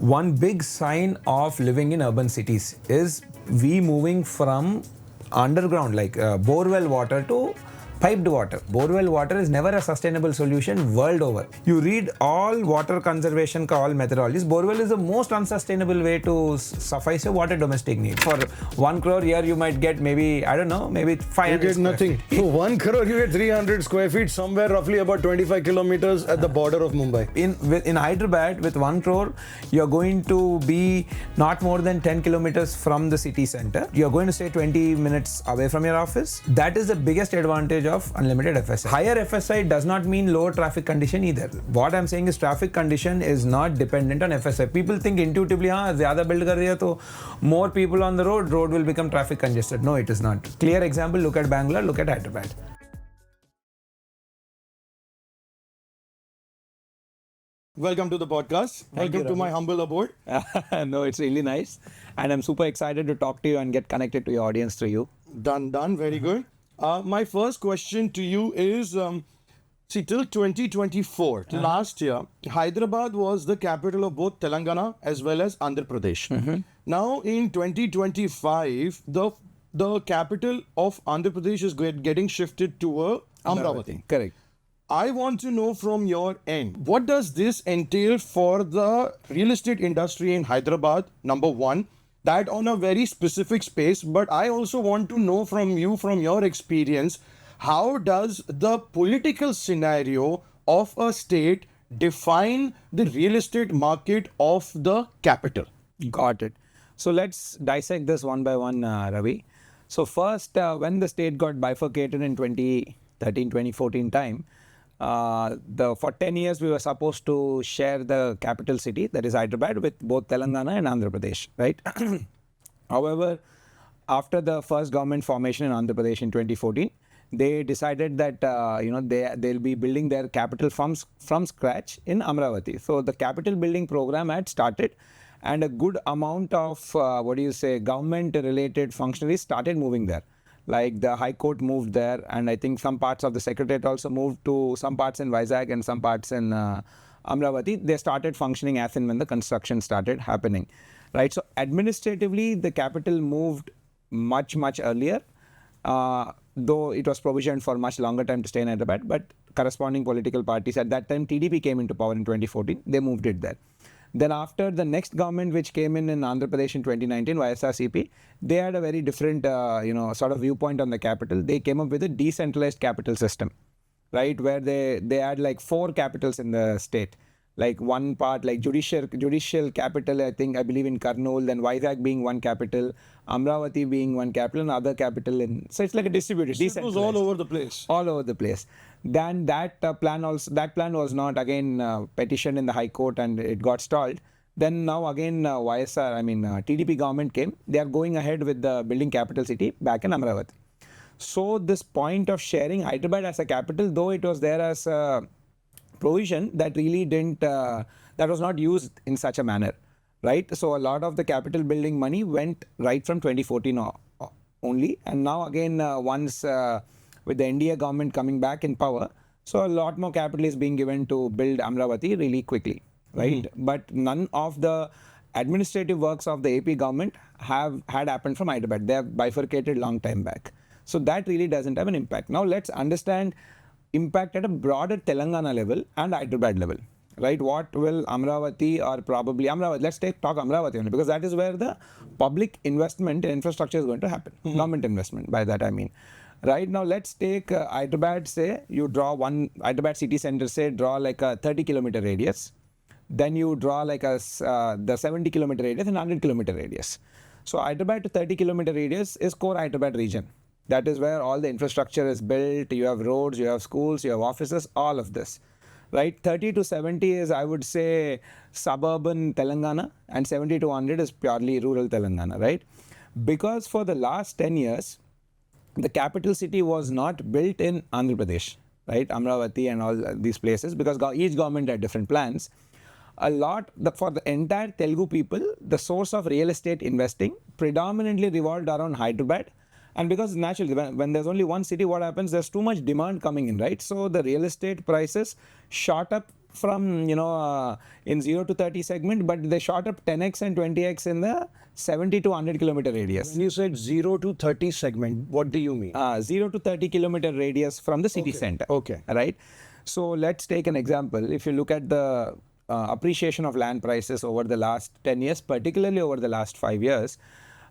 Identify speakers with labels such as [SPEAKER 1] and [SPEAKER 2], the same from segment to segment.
[SPEAKER 1] One big sign of living in urban cities is we moving from underground, like borewell water, to piped water. Borewell water is never a sustainable solution world over. You read all water conservation all methodologies. Borewell is the most unsustainable way to suffice your water domestic need. For 1 crore here, you might get maybe, I don't know, maybe 500.
[SPEAKER 2] You get nothing. For 1 crore, you get 300 square feet, somewhere roughly about 25 kilometers at the border of Mumbai.
[SPEAKER 1] In Hyderabad, with 1 crore, you're going to be not more than 10 kilometers from the city center. You're going to stay 20 minutes away from your office. That is the biggest advantage of unlimited FSI. Higher FSI does not mean lower traffic condition either. What I'm saying is traffic condition is not dependent on FSI. People think intuitively, zyada build kar rahi hai to more people on the road will become traffic congested. No, it is not. Clear example, look at Bangalore, look at Hyderabad.
[SPEAKER 2] Welcome to the podcast. Welcome to my humble abode.
[SPEAKER 3] No, it's really nice. And I'm super excited to talk to you and get connected to your audience through you.
[SPEAKER 2] Done. Very good. My first question to you is, till 2024, till last year, Hyderabad was the capital of both Telangana as well as Andhra Pradesh. Now in 2025, the capital of Andhra Pradesh is getting shifted to Amravati.
[SPEAKER 3] Correct.
[SPEAKER 2] I want to know from your end, what does this entail for the real estate industry in Hyderabad, number one? That on a very specific space, but I also want to know from you, from your experience, how does the political scenario of a state define the real estate market of the capital?
[SPEAKER 3] Got it. So let's dissect this one by one, Ravi. So first, when the state got bifurcated in 2013-2014 time, for 10 years we were supposed to share the capital city, that is Hyderabad, with both Telangana and Andhra Pradesh, right? However, after the first government formation in Andhra Pradesh in 2014, they decided that they'll be building their capital from scratch in Amravati. So the capital building program had started, and a good amount of government related functionaries started moving there. Like the High Court moved there, and I think some parts of the Secretariat also moved to some parts in Vizag and some parts in Amravati. They started functioning as and when the construction started happening, right? So administratively, the capital moved much earlier, though it was provisioned for much longer time to stay in Hyderabad. But corresponding political parties at that time, TDP came into power in 2014. They moved it there. Then after the next government which came in Andhra Pradesh in 2019, YSRCP, they had a very different, sort of viewpoint on the capital. They came up with a decentralized capital system, right? Where they had like 4 capitals in the state. Like one part, like judicial capital, I believe in Kurnool, then Vizag being one capital, Amravati being one capital, and other capital so it's like a distributed, decentralized.
[SPEAKER 2] It was all over the place.
[SPEAKER 3] All over the place. Then that plan was not again petitioned in the High Court and it got stalled. Then now again TDP government came. They are going ahead with the building capital city back in Amravati. So this point of sharing Hyderabad as a capital, though it was there as a provision, that really that was not used in such a manner, right? So a lot of the capital building money went right from 2014 only, and now again once with the NDA government coming back in power, so a lot more capital is being given to build Amravati really quickly, right? But none of the administrative works of the AP government had happened from Hyderabad. They have bifurcated long time back. So that really doesn't have an impact. Now let's understand impact at a broader Telangana level and Hyderabad level, right? What will Amravati or probably Amravati, let's talk Amravati only, because that is where the public investment in infrastructure is going to happen. Government investment, by that I mean. Right now, let's take Hyderabad, say you draw Hyderabad city center, say draw like a 30-kilometer radius. Then you draw like the 70-kilometer radius and 100-kilometer radius. So Hyderabad to 30-kilometer radius is core Hyderabad region. That is where all the infrastructure is built. You have roads, you have schools, you have offices, all of this, right? 30 to 70 is, I would say, suburban Telangana, and 70 to 100 is purely rural Telangana, right? Because for the last 10 years, the capital city was not built in Andhra Pradesh, right? Amravati and all these places, because each government had different plans. For the entire Telugu people, the source of real estate investing predominantly revolved around Hyderabad. And because naturally, when there's only one city, what happens? There's too much demand coming in, right? So the real estate prices shot up from, in 0 to 30 segment, but they shot up 10x and 20x in the 70 to 100 kilometer radius.
[SPEAKER 2] When you said 0 to 30 segment, what do you mean?
[SPEAKER 3] 0 to 30 kilometer radius from the city center.
[SPEAKER 2] Okay.
[SPEAKER 3] Right. So let's take an example. If you look at the appreciation of land prices over the last 10 years, particularly over the last 5 years,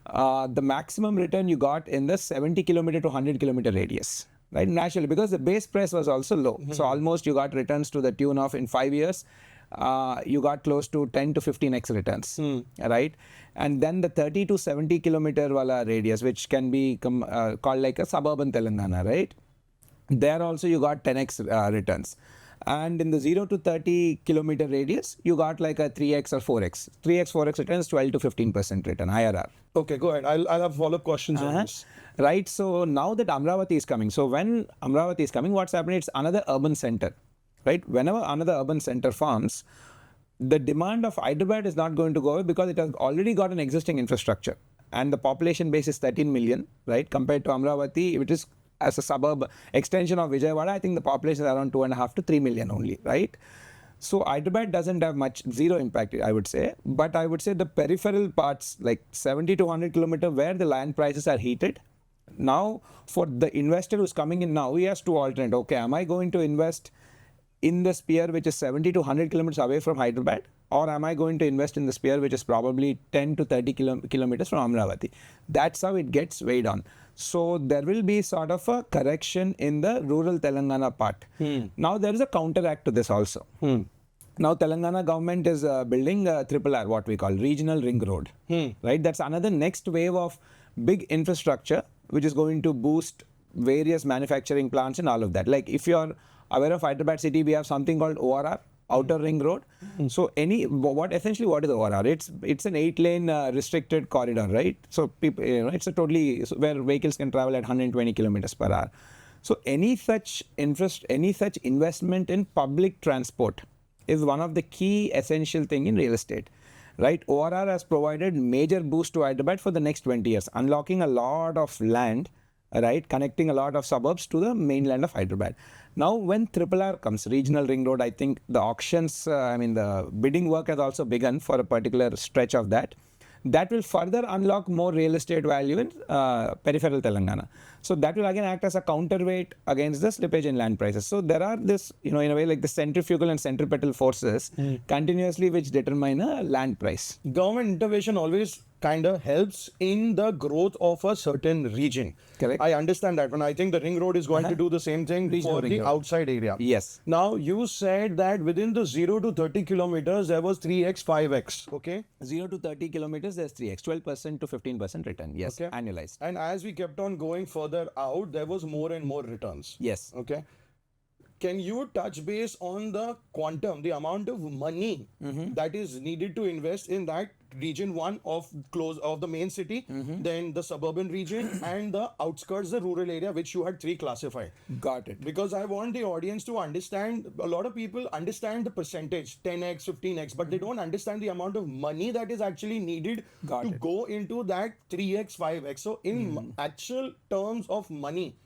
[SPEAKER 3] the maximum return you got in the 70 kilometer to 100 kilometer radius. Right, naturally, because the base price was also low. So almost you got returns to the tune of, in 5 years, you got close to 10 to 15x returns, right? And then the 30 to 70 kilometer wala radius, which can be called like a suburban Telangana, right? There also you got 10x returns. And in the 0 to 30 kilometer radius, you got like a 3x or 4x. 3x, 4x returns, 12 to 15% return, IRR.
[SPEAKER 2] Okay, go ahead. I'll have follow-up questions on this.
[SPEAKER 3] Right, so now that Amravati is coming, so when Amravati is coming, what's happening? It's another urban center, right? Whenever another urban center forms, the demand of Hyderabad is not going to go away because it has already got an existing infrastructure. And the population base is 13 million, right? Compared to Amravati, which is as a suburb extension of Vijayawada, I think the population is around 2.5 to 3 million only, right? So Hyderabad doesn't have much, zero impact, I would say. But I would say the peripheral parts, like 70 to 100 kilometer, where the land prices are heated. Now, for the investor who's coming in now, he has to alternate. Okay, am I going to invest in the sphere which is 70 to 100 kilometers away from Hyderabad? Or am I going to invest in the sphere which is probably 10 to 30 kilometers from Amravati? That's how it gets weighed on. So there will be sort of a correction in the rural Telangana part. Now there is a counteract to this also. Now Telangana government is building RRR, what we call regional ring road. Right? That's another next wave of big infrastructure which is going to boost various manufacturing plants and all of that. Like if you're aware of Hyderabad city, we have something called ORR, Outer Ring Road. So essentially what is ORR? It's an 8-lane restricted corridor, right? So people, it's a totally where vehicles can travel at 120 kilometers per hour. So any such investment in public transport is one of the key essential thing in real estate. Right, ORR has provided major boost to Hyderabad for the next 20 years, unlocking a lot of land, right, connecting a lot of suburbs to the mainland of Hyderabad. Now, when RRR comes, Regional Ring Road, I think the auctions, the bidding work has also begun for a particular stretch of that. That will further unlock more real estate value in peripheral Telangana. So that will again act as a counterweight against the slippage in land prices. So there are this, in a way like the centrifugal and centripetal forces continuously which determine a land price.
[SPEAKER 2] Government intervention always kind of helps in the growth of a certain region.
[SPEAKER 3] Correct.
[SPEAKER 2] I understand that one. I think the ring road is going to do the same thing for the outside area.
[SPEAKER 3] Yes.
[SPEAKER 2] Now, you said that within the 0 to 30 kilometers, there was 3x, 5x. Okay.
[SPEAKER 3] 0 to 30 kilometers, there's 3x, 12% to 15% return. Yes, okay. Annualized.
[SPEAKER 2] And as we kept on going further out, there was more and more returns.
[SPEAKER 3] Yes.
[SPEAKER 2] Okay. Can you touch base on the quantum, the amount of money that is needed to invest in that region one of the main city, then the suburban region and the outskirts, the rural area, which you had 3 classified?
[SPEAKER 3] Got it.
[SPEAKER 2] Because I want the audience to understand, a lot of people understand the percentage, 10x, 15x, but they don't understand the amount of money that is actually needed to go into that 3x, 5x. So in actual terms of money,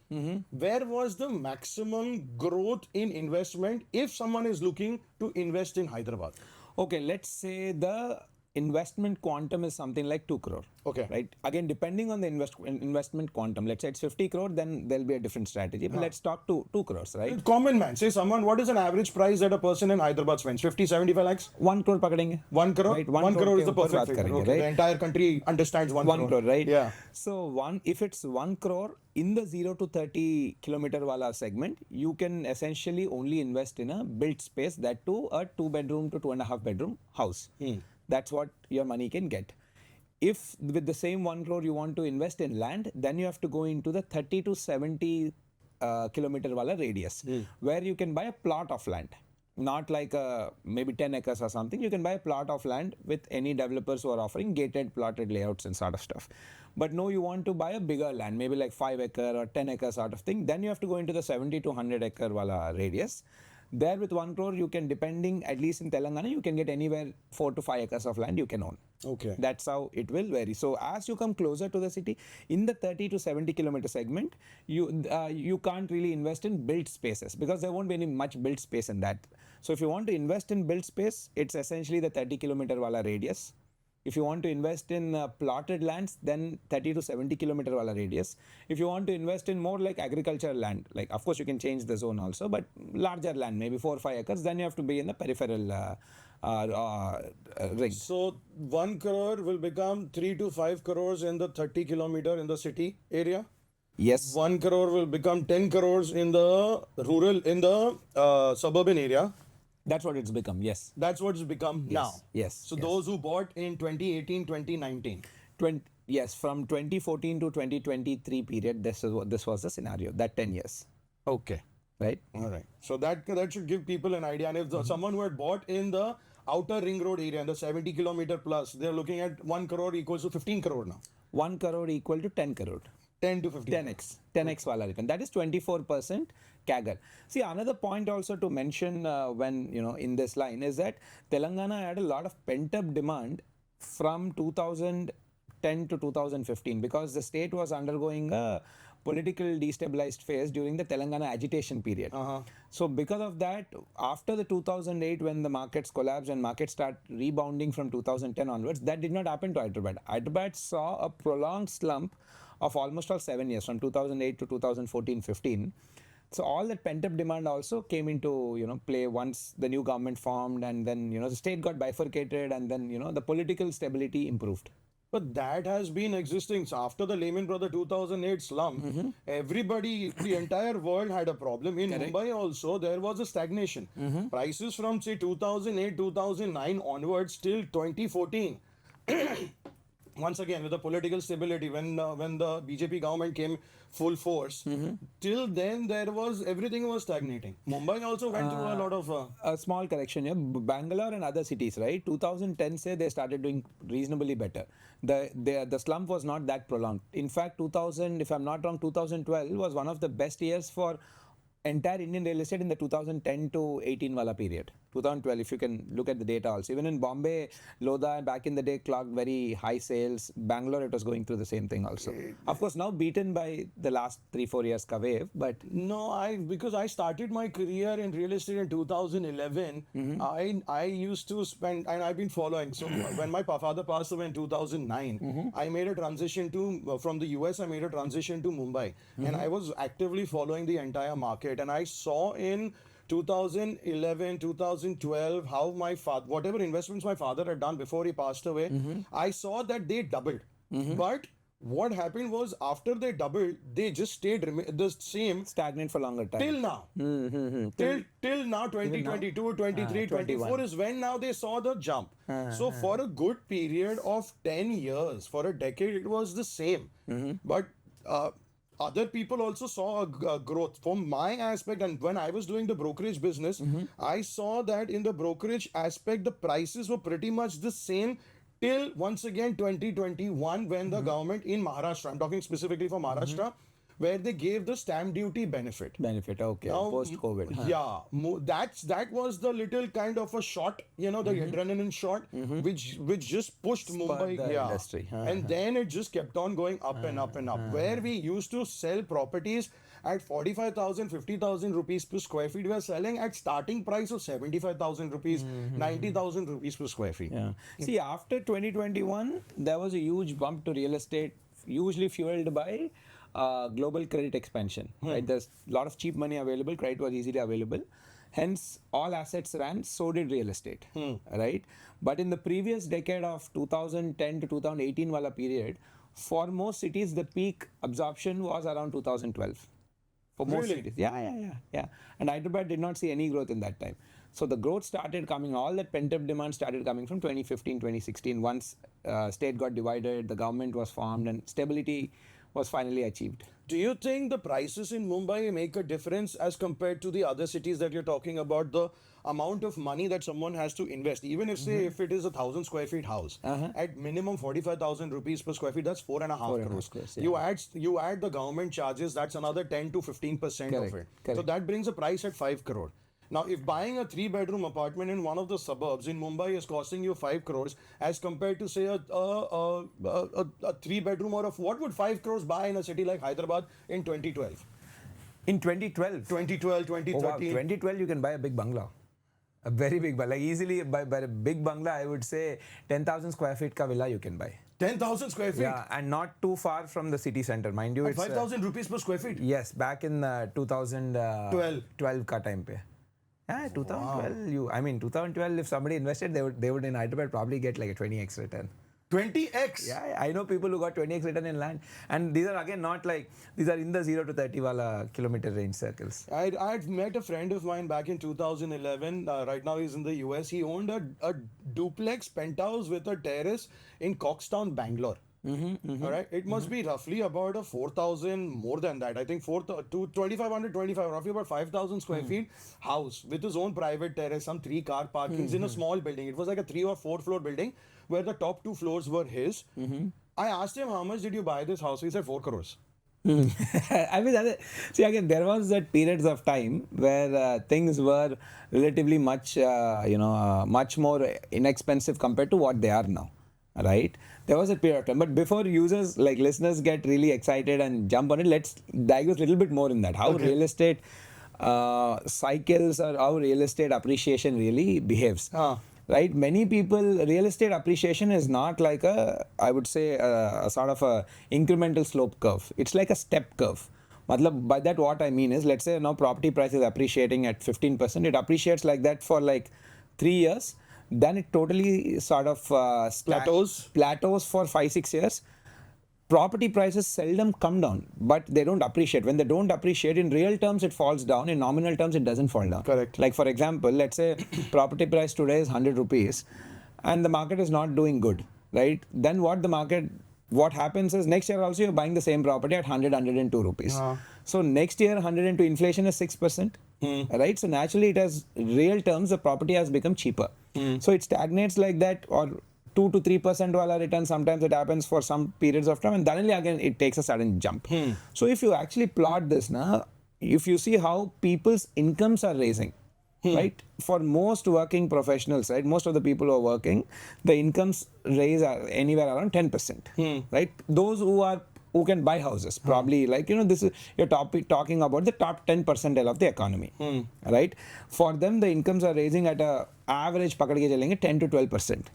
[SPEAKER 2] where was the maximum growth in investment if someone is looking to invest in Hyderabad?
[SPEAKER 3] Okay, let's say the investment quantum is something like 2 crore.
[SPEAKER 2] Okay.
[SPEAKER 3] Right. Again, depending on the investment quantum, let's say it's 50 crore, then there'll be a different strategy. But let's talk to 2 crores, right?
[SPEAKER 2] Common man, say someone, what is an average price that a person in Hyderabad spends? 50, 75 lakhs?
[SPEAKER 3] 1 crore pakadenge.
[SPEAKER 2] 1 crore?
[SPEAKER 3] Right.
[SPEAKER 2] 1 crore is the perfect figure.
[SPEAKER 3] Karenge,
[SPEAKER 2] Okay.
[SPEAKER 3] right?
[SPEAKER 2] The entire country understands 1 crore.
[SPEAKER 3] 1 crore, right?
[SPEAKER 2] Yeah.
[SPEAKER 3] So if it's 1 crore in the 0 to 30 kilometer wala segment, you can essentially only invest in a built space, that too a 2-bedroom to 2.5 bedroom house. That's what your money can get. If with the same 1 crore you want to invest in land, then you have to go into the 30 to 70 kilometer wala radius, where you can buy a plot of land. Not like maybe 10 acres or something. You can buy a plot of land with any developers who are offering gated plotted layouts and sort of stuff. But no, you want to buy a bigger land, maybe like 5 acre or 10 acre sort of thing. Then you have to go into the 70 to 100 acre wala radius. There with 1 crore, you can, depending, at least in Telangana, you can get anywhere 4 to 5 acres of land you can own.
[SPEAKER 2] Okay.
[SPEAKER 3] That's how it will vary. So as you come closer to the city, in the 30 to 70 kilometer segment, you can't really invest in built spaces because there won't be any much built space in that. So if you want to invest in built space, it's essentially the 30-kilometer wala radius. If you want to invest in plotted lands, then 30 to 70 kilometer wala radius. If you want to invest in more like agricultural land, like of course you can change the zone also, but larger land, maybe 4 or 5 acres, then you have to be in the peripheral ring.
[SPEAKER 2] So 1 crore will become 3 to 5 crores in the 30 kilometer in the city area.
[SPEAKER 3] Yes.
[SPEAKER 2] 1 crore will become 10 crores in the suburban area.
[SPEAKER 3] That's what it's become, yes.
[SPEAKER 2] That's what it's become now.
[SPEAKER 3] Yes.
[SPEAKER 2] So those who bought in 2018, 2019.
[SPEAKER 3] Yes, from 2014 to 2023 period, this was the scenario, that 10 years.
[SPEAKER 2] Okay.
[SPEAKER 3] Right?
[SPEAKER 2] All right. So that should give people an idea. And if someone who had bought in the outer ring road area, in the 70 kilometer plus, they're looking at 1 crore equals to 15 crore now.
[SPEAKER 3] 1 crore equal to 10 crore.
[SPEAKER 2] 10 to 15.
[SPEAKER 3] 10x wala return. That is 24% CAGR. See, another point also to mention when, in this line is that Telangana had a lot of pent-up demand from 2010 to 2015 because the state was undergoing a political destabilized phase during the Telangana agitation period. So because of that, after the 2008 when the markets collapsed and markets start rebounding from 2010 onwards, that did not happen to Hyderabad. Hyderabad saw a prolonged slump of almost all 7 years, from 2008 to 2014-15. So all that pent-up demand also came into play once the new government formed, and then the state got bifurcated, and then the political stability improved.
[SPEAKER 2] But that has been existing. So after the Lehman Brothers 2008 slump, everybody, the entire world had a problem. In Mumbai also, there was a stagnation. Prices from say 2008, 2009 onwards till 2014. Once again, with the political stability, when the BJP government came full force, till then everything was stagnating. Mumbai also went through a lot of...
[SPEAKER 3] A small correction here. Bangalore and other cities, right? 2010 say they started doing reasonably better. The slump was not that prolonged. In fact, 2000, if I'm not wrong, 2012 was one of the best years for entire Indian real estate in the 2010 to 18 wala period. 2012, if you can look at the data also. Even in Bombay, Lodha back in the day clocked very high sales. Bangalore, it was going through the same thing also. Of course, now beaten by the last 3-4 years ka wave, but...
[SPEAKER 2] No, because I started my career in real estate in 2011, I used to spend, and I've been following. So when my father passed away in 2009, I made a transition from the US, I made a transition to Mumbai. And I was actively following the entire market. And I saw in 2011, 2012, how my father, whatever investments my father had done before he passed away, I saw that they doubled. But what happened was after they doubled, they just stayed the same.
[SPEAKER 3] Stagnant for longer time.
[SPEAKER 2] Till now. Till now, 2022, 23, 24 is when now they saw the jump. So for a good period of 10 years, for a decade, it was the same. But other people also saw a growth. From my aspect, and when I was doing the brokerage business, I saw that in the brokerage aspect, the prices were pretty much the same till once again 2021 when the government in Maharashtra, I'm talking specifically for Maharashtra, where they gave the stamp duty benefit.
[SPEAKER 3] Okay. Now, post-COVID.
[SPEAKER 2] Yeah. That was the little kind of a shot, the adrenaline shot, which just pushed Mumbai.
[SPEAKER 3] The industry.
[SPEAKER 2] And then it just kept on going up and up and up. Where we used to sell properties at 45,000, 50,000 rupees per square feet, we are selling at starting price of 75,000 rupees, 90,000 rupees per square feet.
[SPEAKER 3] Yeah. See, after 2021, there was a huge bump to real estate, usually fueled by global credit expansion. Right? There's a lot of cheap money available, credit was easily available. Hence, all assets ran, so did real estate. Right? But in the previous decade of 2010 to 2018 wala period, for most cities, the peak absorption was around 2012. For most cities. Yeah. And Hyderabad did not see any growth in that time. So the growth started coming, all that pent-up demand started coming from 2015, 2016. Once state got divided, the government was formed and stability was finally achieved.
[SPEAKER 2] Do you think the prices in Mumbai make a difference as compared to the other cities that you're talking about? The amount of money that someone has to invest, even if say if it is a 1,000 square feet house, at minimum 45,000 rupees per square feet, that's 4.5 crores. You add the government charges, that's another 10 to 15% of it. So that brings a price at 5 crore. Now, if buying a 3-bedroom apartment in one of the suburbs in Mumbai is costing you 5 crores as compared to say a 3-bedroom or what would 5 crores buy in a city like Hyderabad in 2012?
[SPEAKER 1] In 2012?
[SPEAKER 2] 2012, 2013.
[SPEAKER 1] Oh, wow. 2012, you can buy a big bungalow. A very big, but like easily by a big bungalow, I would say 10,000 square feet ka villa you can buy.
[SPEAKER 2] 10,000 square feet?
[SPEAKER 1] Yeah, and not too far from the city center, mind you. It's
[SPEAKER 2] 5,000 rupees per square feet?
[SPEAKER 1] Yes, back in 2012 ka time pe. Yeah, 2012. I mean, 2012. If somebody invested, they would in Hyderabad probably get like a 20x return.
[SPEAKER 2] 20x?
[SPEAKER 1] Yeah, I know people who got 20x return in land, and these are again not like these are in the 0 to 30 wala kilometer range circles.
[SPEAKER 2] I'd met a friend of mine back in 2011. Right now he's in the US. He owned a duplex penthouse with a terrace in Coxtown, Bangalore. All right, it must be roughly about a 4,000, more than that. I think 2,525, roughly about 5,000 square feet house with his own private terrace, some 3-car parkings in a small building. It was like a 3 or 4 floor building where the top 2 floors were his. I asked him, how much did you buy this house? He said 4 crores.
[SPEAKER 1] I mean, see again, there was that periods of time where things were relatively much, much more inexpensive compared to what they are now, right? There was a period of time, but before users, like listeners, get really excited and jump on it, let's dive a little bit more in that. How real estate cycles or how real estate appreciation really behaves. Right, many people, real estate appreciation is not like I would say a sort of a incremental slope curve. It's like a step curve. By that what I mean is, let's say now property price is appreciating at 15%. It appreciates like that for like 3 years. Then it totally sort of plateaus for 5-6 years. Property prices seldom come down, but they don't appreciate. When they don't appreciate, in real terms, it falls down. In nominal terms, it doesn't fall down.
[SPEAKER 2] Correct.
[SPEAKER 1] Like, for example, let's say property price today is 100 rupees and the market is not doing good, right? Then what happens is next year also you're buying the same property at 102 rupees. So next year, 102 inflation is 6%, right? So naturally, it has real terms, the property has become cheaper. So it stagnates like that, or 2 to 3% wala return. Sometimes it happens for some periods of time, and then again it takes a sudden jump. So if you actually plot this now, if you see how people's incomes are raising, right? For most working professionals, right? Most of the people who are working, the incomes raise are anywhere around 10%, right? Those who can buy houses, probably this is you're talking about the top 10 percentile of the economy, right? For them, the incomes are raising at a average 10 to 12%.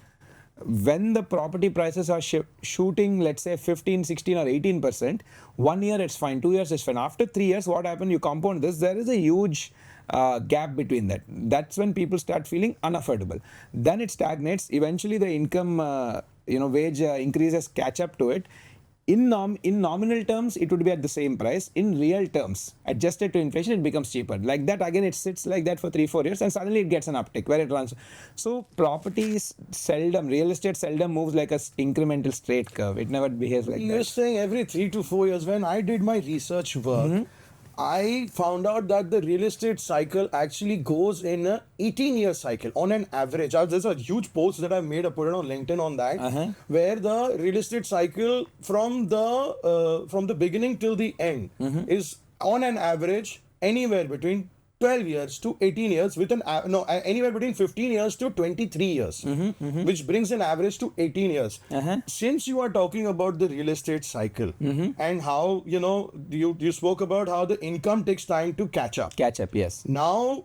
[SPEAKER 1] When the property prices are shooting, let's say 15, 16 or 18%, 1 year it's fine, 2 years it's fine. After 3 years, what happened? You compound this, there is a huge gap between that. That's when people start feeling unaffordable. Then it stagnates. Eventually the income, wage increases catch up to it. In nominal terms, it would be at the same price. In real terms, adjusted to inflation, it becomes cheaper. Like that, again, it sits like that for 3-4 years and suddenly it gets an uptick where it runs. So real estate seldom moves like a incremental straight curve. It never behaves like that.
[SPEAKER 2] You're saying every 3 to 4 years. When I did my research work, I found out that the real estate cycle actually goes in a 18-year cycle on an average. There's a huge post that I made. I put it on LinkedIn on that, where the real estate cycle from the beginning till the end is on an average anywhere between 12 years to 18 years with anywhere between 15 years to 23 years, which brings an average to 18 years. Since you are talking about the real estate cycle and how, you spoke about how the income takes time to catch up.
[SPEAKER 1] Yes.
[SPEAKER 2] Now,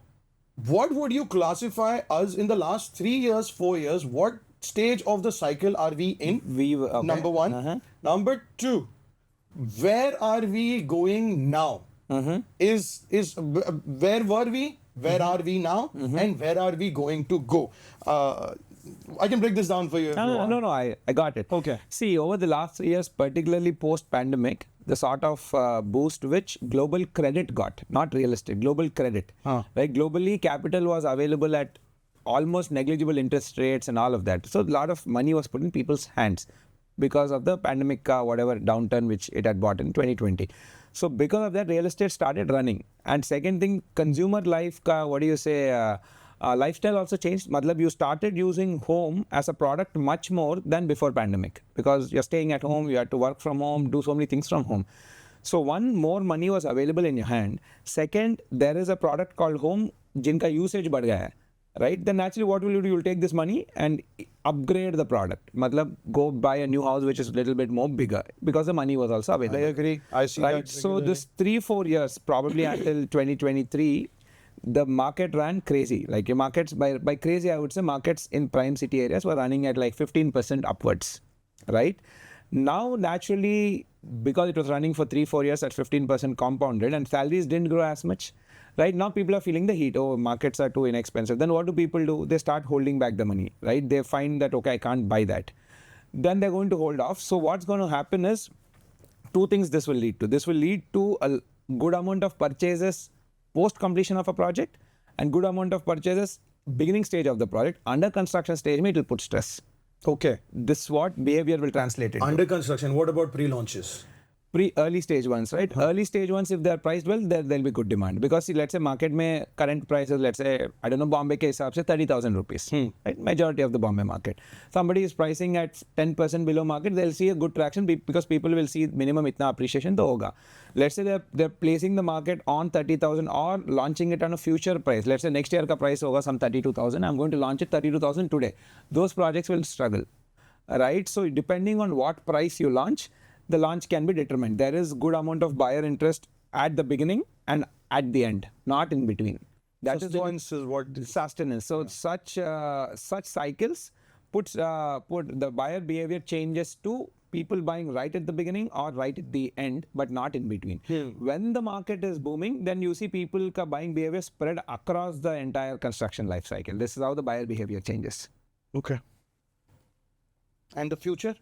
[SPEAKER 2] what would you classify us in the last 3 years, 4 years? What stage of the cycle are we in? Number one. Number two, where are we going now? Is where were we? Where are we now? And where are we going to go? I can break this down for you.
[SPEAKER 1] No, I got it.
[SPEAKER 2] Okay.
[SPEAKER 1] See, over the last 3 years, particularly post-pandemic, the sort of boost which global credit got, not real estate, global credit. Right? Globally, capital was available at almost negligible interest rates and all of that. So a lot of money was put in people's hands because of the pandemic, whatever downturn which it had brought in 2020. So because of that, real estate started running. And second thing, consumer life, lifestyle also changed. You started using home as a product much more than before pandemic, because you're staying at home, you had to work from home, do so many things from home. So one, more money was available in your hand. Second, there is a product called home, jinka usage बढ़ गया है. Right? Then naturally what will you do? You'll take this money and upgrade the product. Go buy a new house which is a little bit more bigger, because the money was also available.
[SPEAKER 2] I agree. I see
[SPEAKER 1] right?
[SPEAKER 2] that.
[SPEAKER 1] So this 3-4 years, probably until 2023,
[SPEAKER 3] the market ran crazy. Like your markets, by crazy, I would say markets in prime city areas were running at like 15% upwards, right? Now, naturally, because it was running for 3-4 years at 15% compounded and salaries didn't grow as much, right? Now people are feeling the heat. Oh, markets are too inexpensive. Then what do people do? They start holding back the money, right? They find that, okay, I can't buy that. Then they're going to hold off. So what's going to happen is two things this will lead to. This will lead to a good amount of purchases post completion of a project and good amount of purchases beginning stage of the project. Under construction stage, it will put stress.
[SPEAKER 2] Okay.
[SPEAKER 3] This what behavior will translate into.
[SPEAKER 2] Under construction, what about pre-launches?
[SPEAKER 3] Early stage ones, right? Early stage ones, if they're priced well, there'll be good demand. Because see, let's say market mein current prices, let's say, I don't know, Bombay ke hisab se 30,000 rupees, right? Majority of the Bombay market. Somebody is pricing at 10% below market, they'll see a good traction because people will see minimum itna appreciation to hoga. Let's say they're placing the market on 30,000 or launching it on a future price. Let's say next year ka price hoga some 32,000. I'm going to launch it 32,000 today. Those projects will struggle, right? So depending on what price you launch, the launch can be determined. There is good amount of buyer interest at the beginning and at the end, not in between. That
[SPEAKER 2] Sustenance is what
[SPEAKER 3] sustenance. So such cycles put the buyer behavior changes to people buying right at the beginning or right at the end, but not in between. When the market is booming, then you see people buying behavior spread across the entire construction life cycle. This is how the buyer behavior changes.
[SPEAKER 2] Okay. And the future?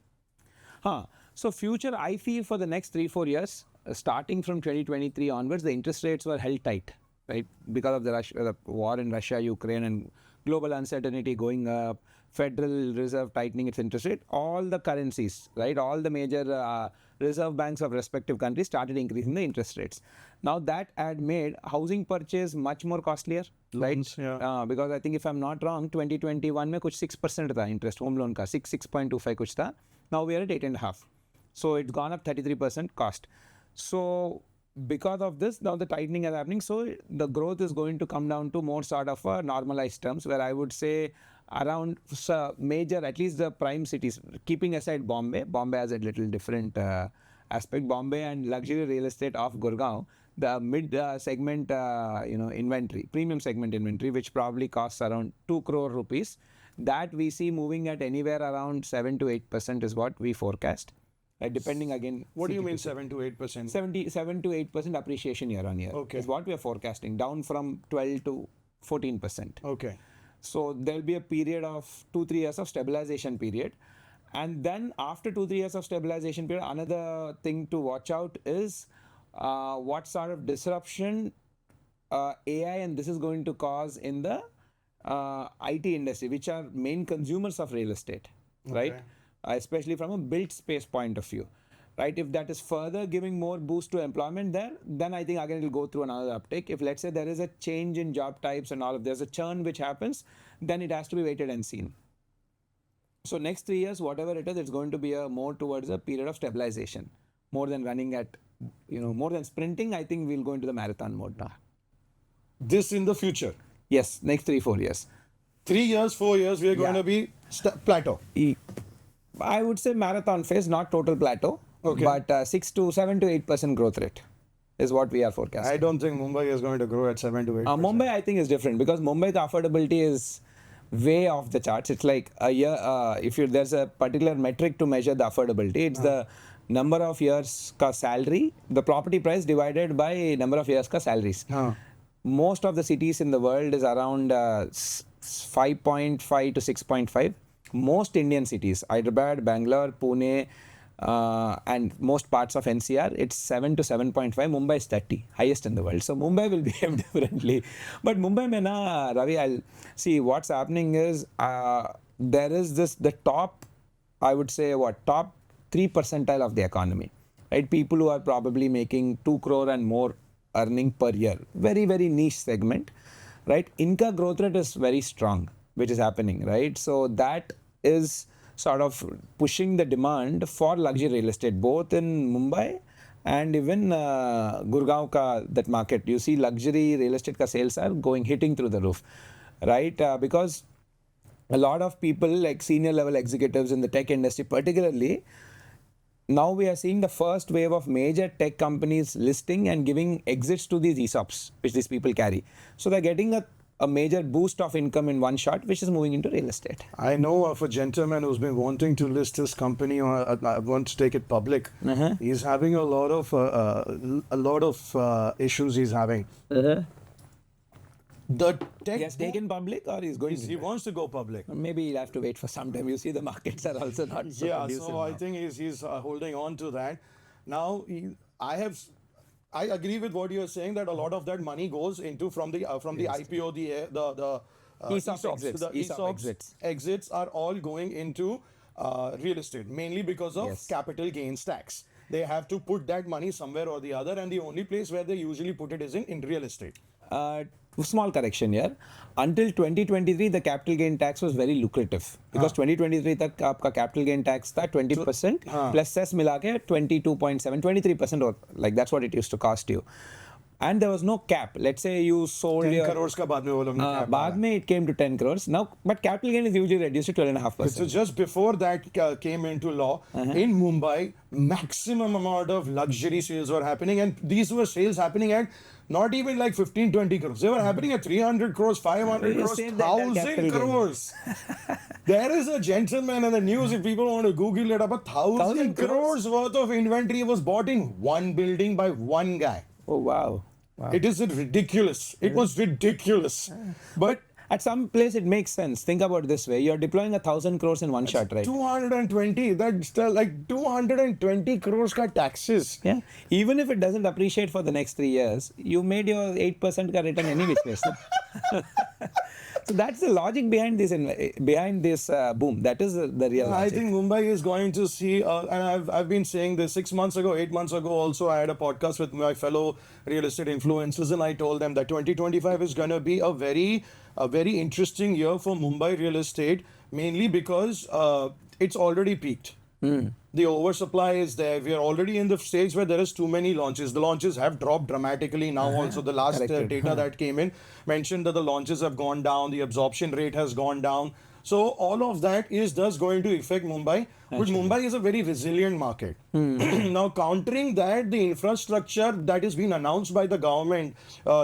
[SPEAKER 3] So future, I feel for the next 3-4 years, starting from 2023 onwards, the interest rates were held tight, right? Because of the war in Russia, Ukraine, and global uncertainty going up, Federal Reserve tightening its interest rate, all the currencies, right? All the major reserve banks of respective countries started increasing the interest rates. Now that had made housing purchase much more costlier, right?
[SPEAKER 2] Yeah.
[SPEAKER 3] Because I think if I'm not wrong, 2021 में कुछ 6% था interest home loan का 6.25 कुछ था. Now we are at 8.5. So it's gone up 33% cost. So because of this, now the tightening is happening. So the growth is going to come down to more sort of normalized terms, where I would say around major, at least the prime cities, keeping aside Bombay. Bombay has a little different aspect. Bombay and luxury real estate of Gurgaon, the mid segment, inventory, premium segment inventory, which probably costs around 2 crore rupees, that we see moving at anywhere around 7 to 8% is what we forecast. Depending again.
[SPEAKER 2] What do you mean 7 to 8%?
[SPEAKER 3] 7 to 8% appreciation year on year is what we are forecasting, down from 12 to 14%.
[SPEAKER 2] Okay.
[SPEAKER 3] So there'll be a period of 2-3 years of stabilization period. And then after 2-3 years of stabilization period, another thing to watch out is what sort of disruption AI and this is going to cause in the IT industry, which are main consumers of real estate, right? Especially from a built space point of view, right? If that is further giving more boost to employment there, then I think again it will go through another uptake. If let's say there is a change in job types and all of there's a churn which happens, then it has to be waited and seen. So next 3 years, whatever it is, it's going to be more towards a period of stabilization, more than running at, more than sprinting. I think we'll go into the marathon mode now.
[SPEAKER 2] This in the future?
[SPEAKER 3] Yes, next 3-4 years.
[SPEAKER 2] 3 years, 4 years, we are going to be plateau.
[SPEAKER 3] I would say marathon phase, not total plateau, but 7 to 8% growth rate is what we are forecasting.
[SPEAKER 2] I don't think Mumbai is going to grow at 7 to 8%.
[SPEAKER 3] Mumbai, I think, is different because Mumbai's affordability is way off the charts. It's like a year, there's a particular metric to measure the affordability, it's the number of years ka salary, the property price divided by number of years ka salaries. Most of the cities in the world is around 5.5 to 6.5. Most Indian cities, Hyderabad, Bangalore, Pune, and most parts of NCR, it's 7 to 7.5. Mumbai is 30, highest in the world. So Mumbai will behave differently. But Mumbai mein na, Ravi, I'll see what's happening is there is the top, I would say top 3 percentile of the economy, right? People who are probably making 2 crore and more earning per year. Very, very niche segment, right? Income growth rate is very strong, which is happening, right? So that is sort of pushing the demand for luxury real estate, both in Mumbai and even Gurgaon ka that market. You see luxury real estate ka sales are hitting through the roof, right? Because a lot of people like senior level executives in the tech industry particularly, now we are seeing the first wave of major tech companies listing and giving exits to these ESOPs, which these people carry. So they're getting a major boost of income in one shot, which is moving into real estate.
[SPEAKER 2] I know of a gentleman who's been wanting to list his company or want to take it public. He's having a lot of issues he's having. The tech
[SPEAKER 3] He has taken public or he's going
[SPEAKER 2] he wants to go public.
[SPEAKER 3] Maybe he'll have to wait for some time. You see the markets are also not so
[SPEAKER 2] Yeah,
[SPEAKER 3] conducive
[SPEAKER 2] so I
[SPEAKER 3] now.
[SPEAKER 2] think he's holding on to that. Now, I agree with what you're saying that a lot of that money goes into from the IPO, the
[SPEAKER 3] ESOP exits.
[SPEAKER 2] The
[SPEAKER 3] ESOP
[SPEAKER 2] exits are all going into real estate, mainly because of capital gains tax. They have to put that money somewhere or the other, and the only place where they usually put it is in real estate.
[SPEAKER 3] Small correction here. Until 2023, the capital gain tax was very lucrative because 2023 तक आपका capital gain tax था 20% plus cess मिला के 22.7, 23% or like that's what it used to cost you. And there was no cap. Let's say you sold
[SPEAKER 2] 10
[SPEAKER 3] your...
[SPEAKER 2] crores का बाद में वो लोग ने cap
[SPEAKER 3] बाद में it came to 10 crores. Now, but capital gain is usually reduced to 12.5%.
[SPEAKER 2] So just before that came into law, in Mumbai, maximum amount of luxury sales were happening, and these were sales happening at not even like 15, 20 crores. They were happening at 300 crores, 500 crores,
[SPEAKER 3] saved the entire
[SPEAKER 2] 1,000
[SPEAKER 3] capital gain.
[SPEAKER 2] crores. There is a gentleman in the news, if people want to Google it, about 1,000 crores worth of inventory was bought in one building by one guy.
[SPEAKER 3] Oh, wow.
[SPEAKER 2] It is ridiculous. It was ridiculous. But
[SPEAKER 3] at some place it makes sense. Think about it this way. You're deploying 1,000 crores in one shot, right?
[SPEAKER 2] 220, that's like 220 crores ka taxes.
[SPEAKER 3] Yeah. Even if it doesn't appreciate for the next 3 years, you made your 8% ka return any which way. So that's the logic behind this boom. That is the real
[SPEAKER 2] I
[SPEAKER 3] logic.
[SPEAKER 2] think Mumbai is going to see, and I've been saying this 6 months ago, 8 months ago also, I had a podcast with my fellow real estate influencers, and I told them that 2025 is going to be a very interesting year for Mumbai real estate, mainly because it's already peaked. The oversupply is there. We are already in the stage where there is too many launches. The launches have dropped dramatically now. Also, the last data that came in mentioned that the launches have gone down. The absorption rate has gone down. So all of that is thus going to affect Mumbai. But Mumbai is a very resilient market. Now, countering that, the infrastructure that has been announced by the government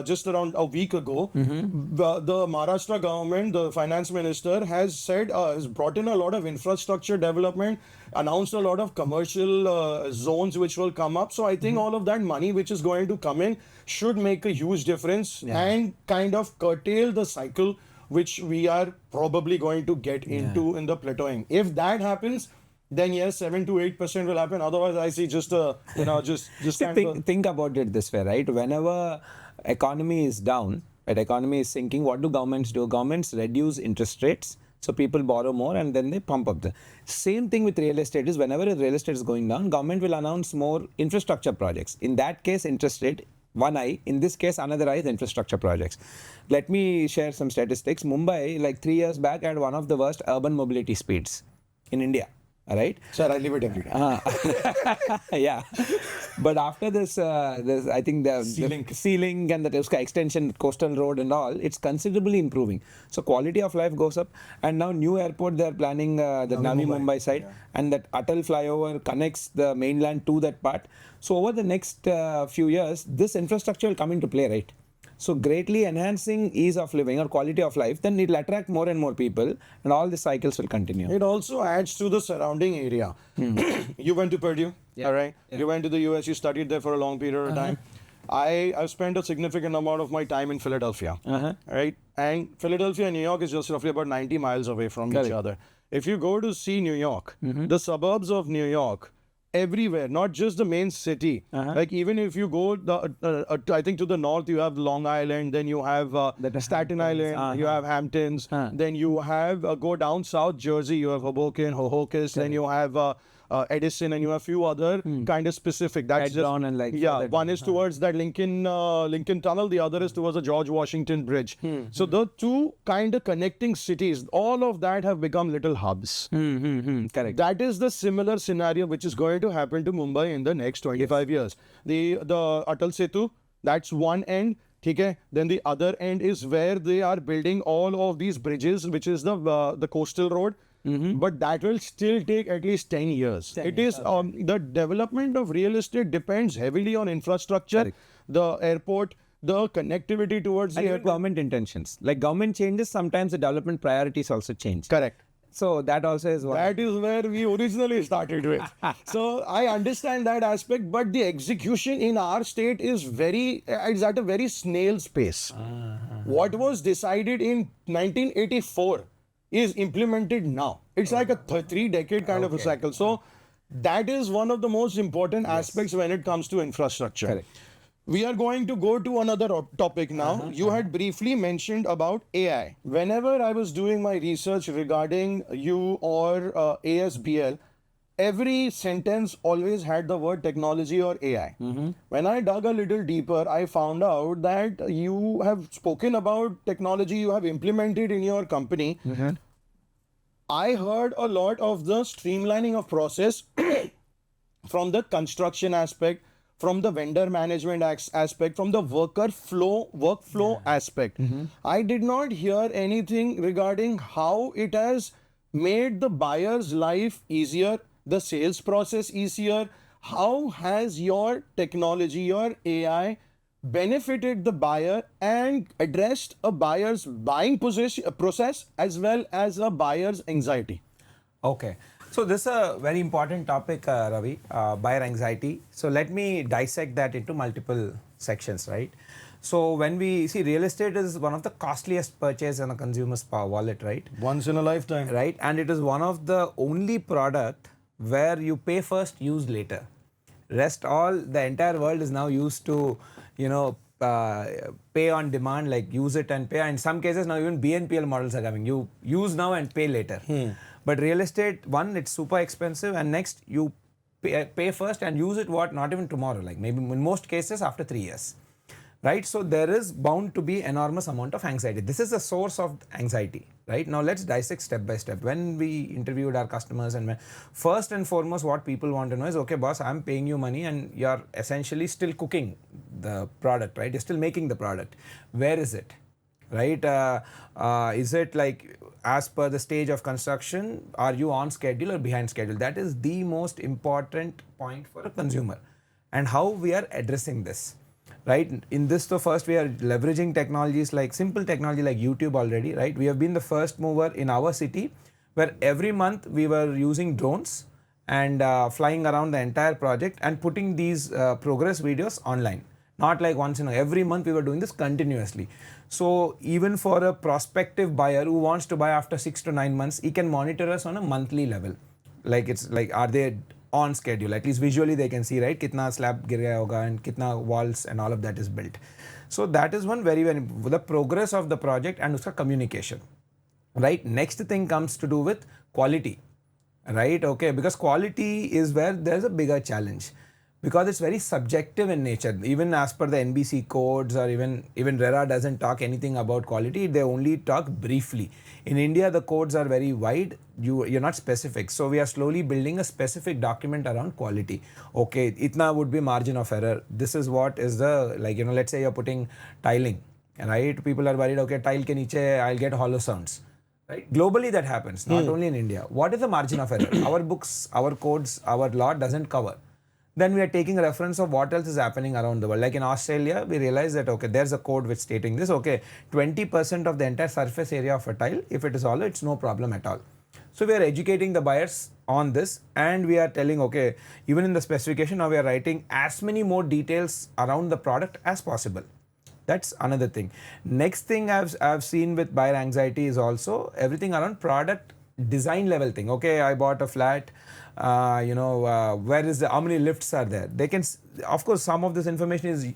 [SPEAKER 2] just around a week ago, the Maharashtra government, the finance minister has said, has brought in a lot of infrastructure development, announced a lot of commercial zones which will come up. So I think all of that money which is going to come in should make a huge difference and kind of curtail the cycle which we are probably going to get into in the plateauing. If that happens, then yes, 7 to 8% will happen. Otherwise, I see just
[SPEAKER 3] think about it this way, right? Whenever economy is down, but economy is sinking, what do governments do? Governments reduce interest rates. So people borrow more and then they pump up the same thing with real estate is whenever real estate is going down, government will announce more infrastructure projects. In that case, interest rate, one eye. In this case, another eye is infrastructure projects. Let me share some statistics. Mumbai, like 3 years back, had one of the worst urban mobility speeds in India. All right.
[SPEAKER 2] Sir, I live it every day.
[SPEAKER 3] Yeah. But after this, I think the ceiling and the extension, coastal road and all, it's considerably improving. So quality of life goes up. And now new airport, they're planning the Navi Mumbai side. And that Atal flyover connects the mainland to that part. So over the next few years, this infrastructure will come into play, right? So greatly enhancing ease of living or quality of life, then it will attract more and more people and all the cycles will continue.
[SPEAKER 2] It also adds to the surrounding area. You went to Purdue, all right? Yeah. You went to the US, you studied there for a long period of time. I've spent a significant amount of my time in Philadelphia, right? And Philadelphia and New York is just roughly about 90 miles away from each other. If you go to see New York, the suburbs of New York, everywhere, not just the main city. Like even if you go, I think to the north, you have Long Island, then you have Staten Island, you have Hamptons, then you have, go down South Jersey, you have Hoboken, Hohokus, then you have Edison, and you have a few other kind of specific. That's just,
[SPEAKER 3] and like
[SPEAKER 2] one is towards that Lincoln Tunnel, the other is towards the George Washington Bridge. So the two kind of connecting cities, all of that have become little hubs.
[SPEAKER 3] Correct.
[SPEAKER 2] That is the similar scenario which is going to happen to Mumbai in the next 25 years. The Atal Setu, that's one end. Okay? Then the other end is where they are building all of these bridges, which is the coastal road. but that will still take at least 10 years. It is the development of real estate depends heavily on infrastructure, the airport, the connectivity towards
[SPEAKER 3] And
[SPEAKER 2] the
[SPEAKER 3] even
[SPEAKER 2] airport.
[SPEAKER 3] government intentions. Like government changes, sometimes the development priorities also change.
[SPEAKER 2] Correct.
[SPEAKER 3] So that also is one.
[SPEAKER 2] That is where we originally started with. So I understand that aspect, but the execution in our state is it's at a very snail's pace. What was decided in 1984 is implemented now. It's like a 3-decade kind of a cycle. So that is one of the most important aspects when it comes to infrastructure.
[SPEAKER 3] Correct.
[SPEAKER 2] We are going to go to another topic now. You had briefly mentioned about AI. Whenever I was doing my research regarding you or ASBL, every sentence always had the word technology or AI. When I dug a little deeper, I found out that you have spoken about technology you have implemented in your company. I heard a lot of the streamlining of process from the construction aspect, from the vendor management aspect, from the workflow aspect. I did not hear anything regarding how it has made the buyer's life easier, the sales process easier. How has your technology, your AI, benefited the buyer and addressed a buyer's buying process as well as a buyer's anxiety?
[SPEAKER 1] Okay. So this is a very important topic, Ravi, buyer anxiety. So let me dissect that into multiple sections, right? So when we see real estate is one of the costliest purchase in a consumer's wallet, right?
[SPEAKER 2] Once in a lifetime.
[SPEAKER 1] Right. And it is one of the only product where you pay first, use later. Rest all, the entire world is now used to, pay on demand, like use it and pay. In some cases now even BNPL models are coming. You use now and pay later. But real estate, one, it's super expensive, and next you pay first and use it not even tomorrow, like maybe in most cases after 3 years, right? So there is bound to be enormous amount of anxiety. This is the source of anxiety, right? Now let's dissect step by step. When we interviewed our customers, and first and foremost what people want to know is, okay boss, I'm paying you money and you're essentially still cooking the product, right? You're still making the product. Where is it? Right? Is it like as per the stage of construction? Are you on schedule or behind schedule? That is the most important point for a consumer, and how we are addressing this, right? In this, so first we are leveraging technologies like simple technology like YouTube already, right? We have been the first mover in our city where every month we were using drones and flying around the entire project and putting these progress videos online. Not like once in every month, we were doing this continuously. So even for a prospective buyer who wants to buy after 6 to 9 months, he can monitor us on a monthly level. Like it's like, are they on schedule? At least visually they can see, right? Kitna slab gir gaya hoga and kitna walls and all of that is built. So that is one very the progress of the project and uska communication, right? Next thing comes to do with quality, right? Okay, because quality is where there's a bigger challenge, because it's very subjective in nature. Even as per the NBC codes, or even RERA doesn't talk anything about quality. They only talk briefly. In India, the codes are very wide. You're not specific. So we are slowly building a specific document around quality. Okay, itna would be margin of error. This is what is the, like, let's say you're putting tiling, right? People are worried, okay, tile ke niche I'll get hollow sounds. Right? Globally that happens, not only in India. What is the margin of error? Our books, our codes, our law doesn't cover. Then we are taking a reference of what else is happening around the world. Like in Australia, we realize that, okay, there's a code which stating this, okay, 20% of the entire surface area of a tile, if it is hollow, it's no problem at all. So we are educating the buyers on this, and we are telling, okay, even in the specification, now we are writing as many more details around the product as possible. That's another thing. Next thing I've seen with buyer anxiety is also everything around product design level thing. Okay, I bought a flat. Where is how many lifts are there? They can, of course, some of this information is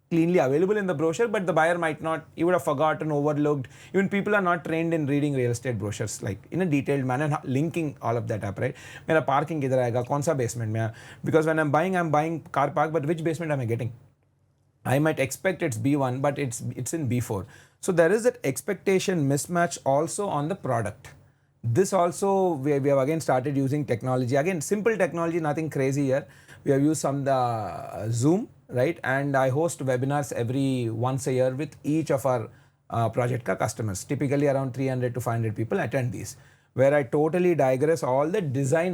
[SPEAKER 1] cleanly available in the brochure, but the buyer might not, he would have forgotten, overlooked. Even people are not trained in reading real estate brochures like in a detailed manner, linking all of that up, right? Mera parking kidhar aayega, kaun sa basement mein? Because when I'm buying car park, but which basement am I getting? I might expect it's B1, but it's in B4. So there is that expectation mismatch also on the product. This also, we have again started using technology. Again, simple technology, nothing crazy here. We have used some Zoom, right? And I host webinars once a year with each of our project ka customers. Typically around 300 to 500 people attend these, where I totally digress all the design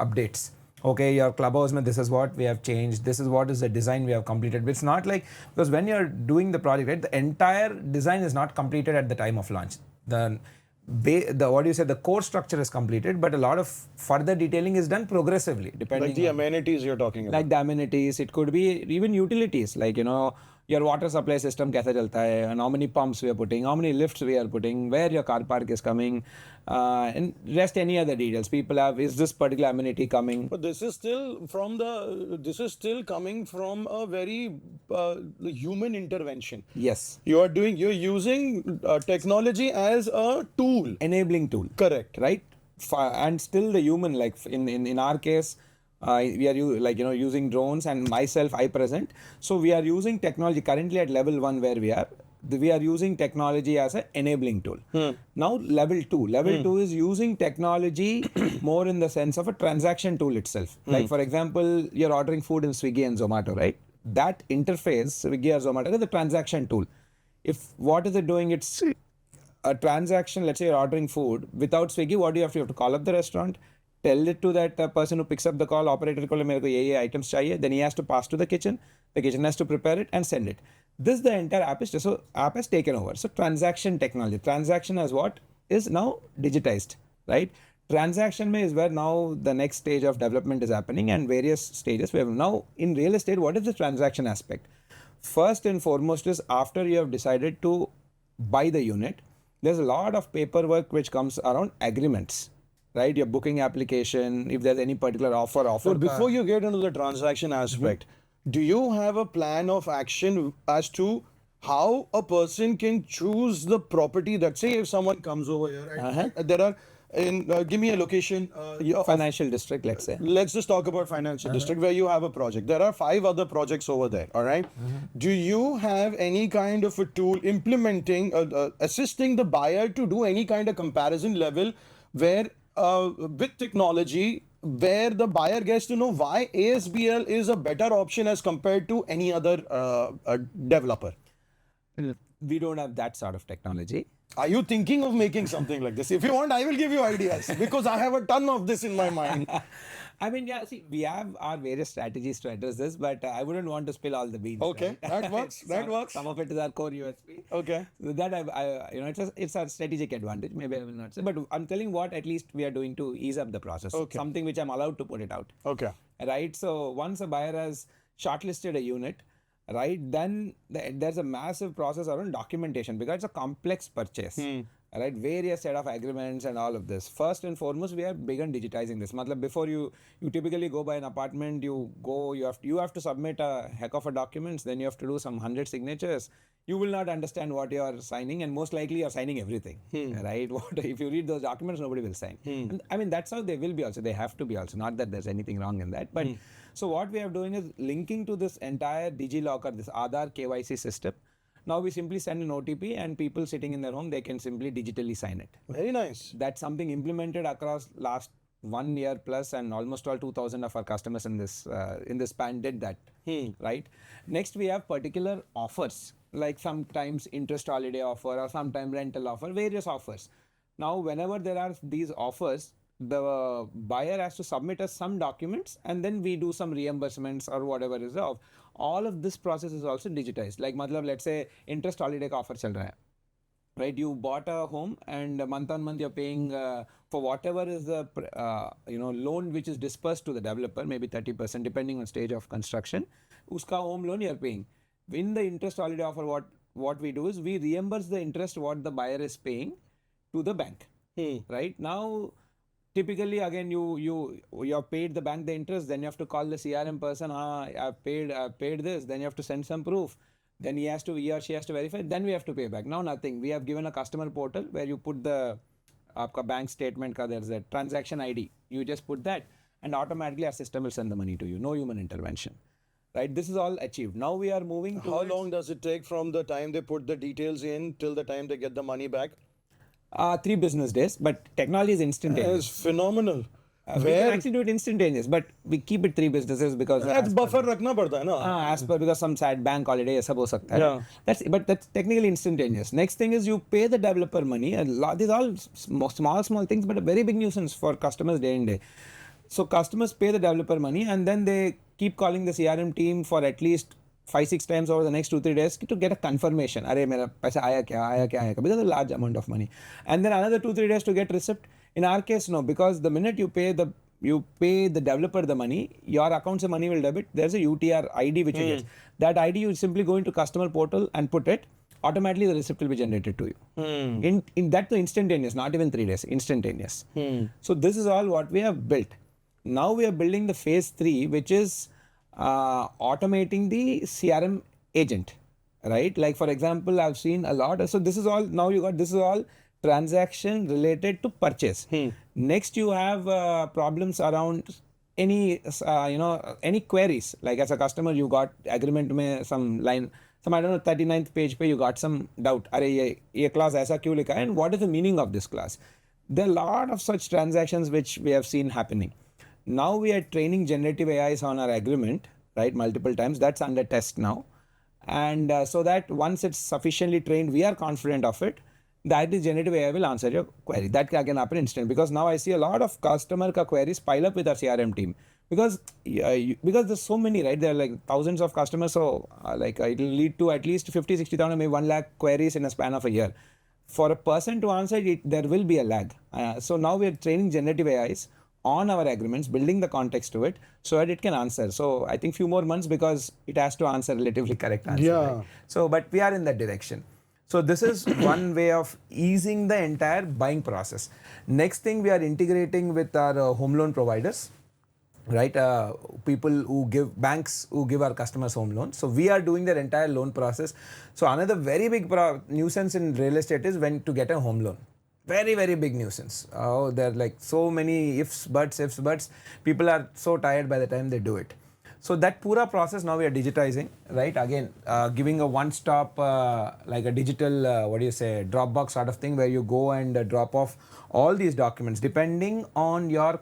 [SPEAKER 1] updates. Okay, your clubhouse, this is what we have changed. This is what is the design we have completed. But it's not like, because when you're doing the project, right, the entire design is not completed at the time of launch. The the core structure is completed, but a lot of further detailing is done progressively, depending
[SPEAKER 2] like the amenities you're talking about.
[SPEAKER 3] like the amenities. It could be even utilities, like your water supply system kaisa chalta hai, and how many pumps we are putting, how many lifts we are putting, where your car park is coming, and rest any other details people have. Is this particular amenity coming?
[SPEAKER 2] But this is still coming from a very human intervention.
[SPEAKER 3] Yes,
[SPEAKER 2] You're using technology as a tool.
[SPEAKER 3] enabling tool.
[SPEAKER 2] Correct.
[SPEAKER 3] Right? And still the human, like in our case, we are using drones, and myself, I present. So we are using technology currently at level 1 where we are. We are using technology as an enabling tool. Now level 2. Level 2 is using technology more in the sense of a transaction tool itself. Like for example, you're ordering food in Swiggy and Zomato, right? That interface, Swiggy or Zomato, is the transaction tool. What is it doing? It's a transaction. Let's say you're ordering food without Swiggy. What do you have to call up the restaurant, tell it to that person who picks up the call, operator ko mere ko ye items chahiye. Then he has to pass to the kitchen. The kitchen has to prepare it and send it. This the entire app is. So app has taken over. So transaction technology. Transaction as what is now digitized, right? Transaction is where now the next stage of development is happening, and various stages. We have now in real estate. What is the transaction aspect? First and foremost is after you have decided to buy the unit, there's a lot of paperwork which comes around agreements, right? Your booking application, if there's any particular offer.
[SPEAKER 2] So before you get into the transaction aspect, do you have a plan of action as to how a person can choose the property that, say, if someone comes over here, and there are, give me a location.
[SPEAKER 3] Financial district, let's say.
[SPEAKER 2] Let's just talk about financial district where you have a project. There are 5 other projects over there, all right? Do you have any kind of a tool implementing, assisting the buyer to do any kind of comparison level where with technology, where the buyer gets to know why ASBL is a better option as compared to any other developer?
[SPEAKER 3] We don't have that sort of technology.
[SPEAKER 2] Are you thinking of making something like this? If you want, I will give you ideas because I have a ton of this in my mind.
[SPEAKER 3] I mean, yeah, see, we have our various strategies to address this, but I wouldn't want to spill all the beans.
[SPEAKER 2] Okay,
[SPEAKER 3] right?
[SPEAKER 2] that works. That works.
[SPEAKER 3] Some of it is our core USP.
[SPEAKER 2] Okay.
[SPEAKER 3] So that it's a strategic advantage. Maybe I will not say, but I'm telling what at least we are doing to ease up the process.
[SPEAKER 2] Okay.
[SPEAKER 3] Something which I'm allowed to put it out.
[SPEAKER 2] Okay.
[SPEAKER 3] Right. So once a buyer has shortlisted a unit, right, then there's a massive process around documentation because it's a complex purchase. Right, various set of agreements and all of this. First and foremost, we have begun digitizing this. Matlab, before you typically go buy an apartment, you have to submit a heck of a documents, then you have to do some 100 signatures. You will not understand what you are signing, and most likely you're signing everything. Right? If you read those documents, nobody will sign. And, I mean, that's how they will be also. They have to be also. Not that there's anything wrong in that. But so what we are doing is linking to this entire DigiLocker, this Aadhaar KYC system. Now we simply send an OTP and people sitting in their home, they can simply digitally sign it.
[SPEAKER 2] Very nice.
[SPEAKER 3] That's something implemented across last 1 year plus, and almost all 2,000 of our customers in this span did that. Right. Next, we have particular offers, like sometimes interest holiday offer or sometimes rental offer, various offers. Now, whenever there are these offers, the buyer has to submit us some documents, and then we do some reimbursements or whatever is of. All of this process is also digitized. Like, let's say interest holiday ka offer chal raha hai. Right, you bought a home and month on month you're paying for whatever is the loan which is dispersed to the developer, maybe 30% depending on stage of construction. Uska home loan you're paying. In the interest holiday offer, what we do is we reimburse the interest what the buyer is paying to the bank. Right now, typically, again, you have paid the bank the interest, then you have to call the CRM person, I've paid this, then you have to send some proof. Then he or she has to verify, then we have to pay back. Now nothing. We have given a customer portal where you put the bank statement, there's a transaction ID. You just put that and automatically our system will send the money to you. No human intervention. Right? This is all achieved. Now we are moving to...
[SPEAKER 2] How long does it take from the time they put the details in till the time they get the money back?
[SPEAKER 3] 3 business days, but technology is instantaneous.
[SPEAKER 2] It's phenomenal.
[SPEAKER 3] We can actually do it instantaneous, but we keep it 3 businesses because
[SPEAKER 2] That's buffer रखना पड़ता है ना.
[SPEAKER 3] as per because some sad bank holiday ये सब हो सकता है.
[SPEAKER 2] Yeah.
[SPEAKER 3] That's technically instantaneous. Next thing is you pay the developer money. These are all small things, but a very big nuisance for customers day in day. So customers pay the developer money and then they keep calling the CRM team for at least 5-6 times over the next 2-3 days to get a confirmation. अरे मेरा पैसा आया क्या because a large amount of money. And then another 2-3 days to get receipt. In our case, no, because the minute you pay the developer the money, your account se money will debit. There's a UTR ID which you get. That ID you simply go into customer portal and put it. Automatically the receipt will be generated to you. In that the instantaneous, not even 3 days, instantaneous. So this is all what we have built. Now we are building the phase 3, which is automating the CRM agent, right? Like for example, I've seen a lot. So this is all, now this is all transaction related to purchase. Next you have problems around any any queries. Like as a customer you got agreement में some line, I don't know 39th page पे you got some doubt. अरे ये clause ऐसा क्यों लिखा है and what is the meaning of this clause? There are a lot of such transactions which we have seen happening. Now we are training generative AIs on our agreement, right? Multiple times. That's under test now. And so that once it's sufficiently trained, we are confident of it. That is generative AI will answer your query. That can happen instant because now I see a lot of customer queries pile up with our CRM team because there's so many, right? There are like thousands of customers, so it will lead to at least 50-60,000, maybe 1 lakh queries in a span of a year. For a person to answer it, there will be a lag. So now we are training generative AIs on our agreements, building the context to it so that it can answer. So I think few more months because it has to answer relatively correct answer.
[SPEAKER 2] Yeah.
[SPEAKER 3] Right? So, but we are in that direction. So this is one way of easing the entire buying process. Next thing, we are integrating with our home loan providers, right? People who give, banks who give our customers home loans. So we are doing their entire loan process. So another very big nuisance in real estate is when to get a home loan. Very, very big nuisance. Oh, there are like so many ifs, buts. People are so tired by the time they do it. So that pura process now we are digitizing, right? Again, giving a one-stop, like a digital, Dropbox sort of thing where you go and drop off all these documents depending on your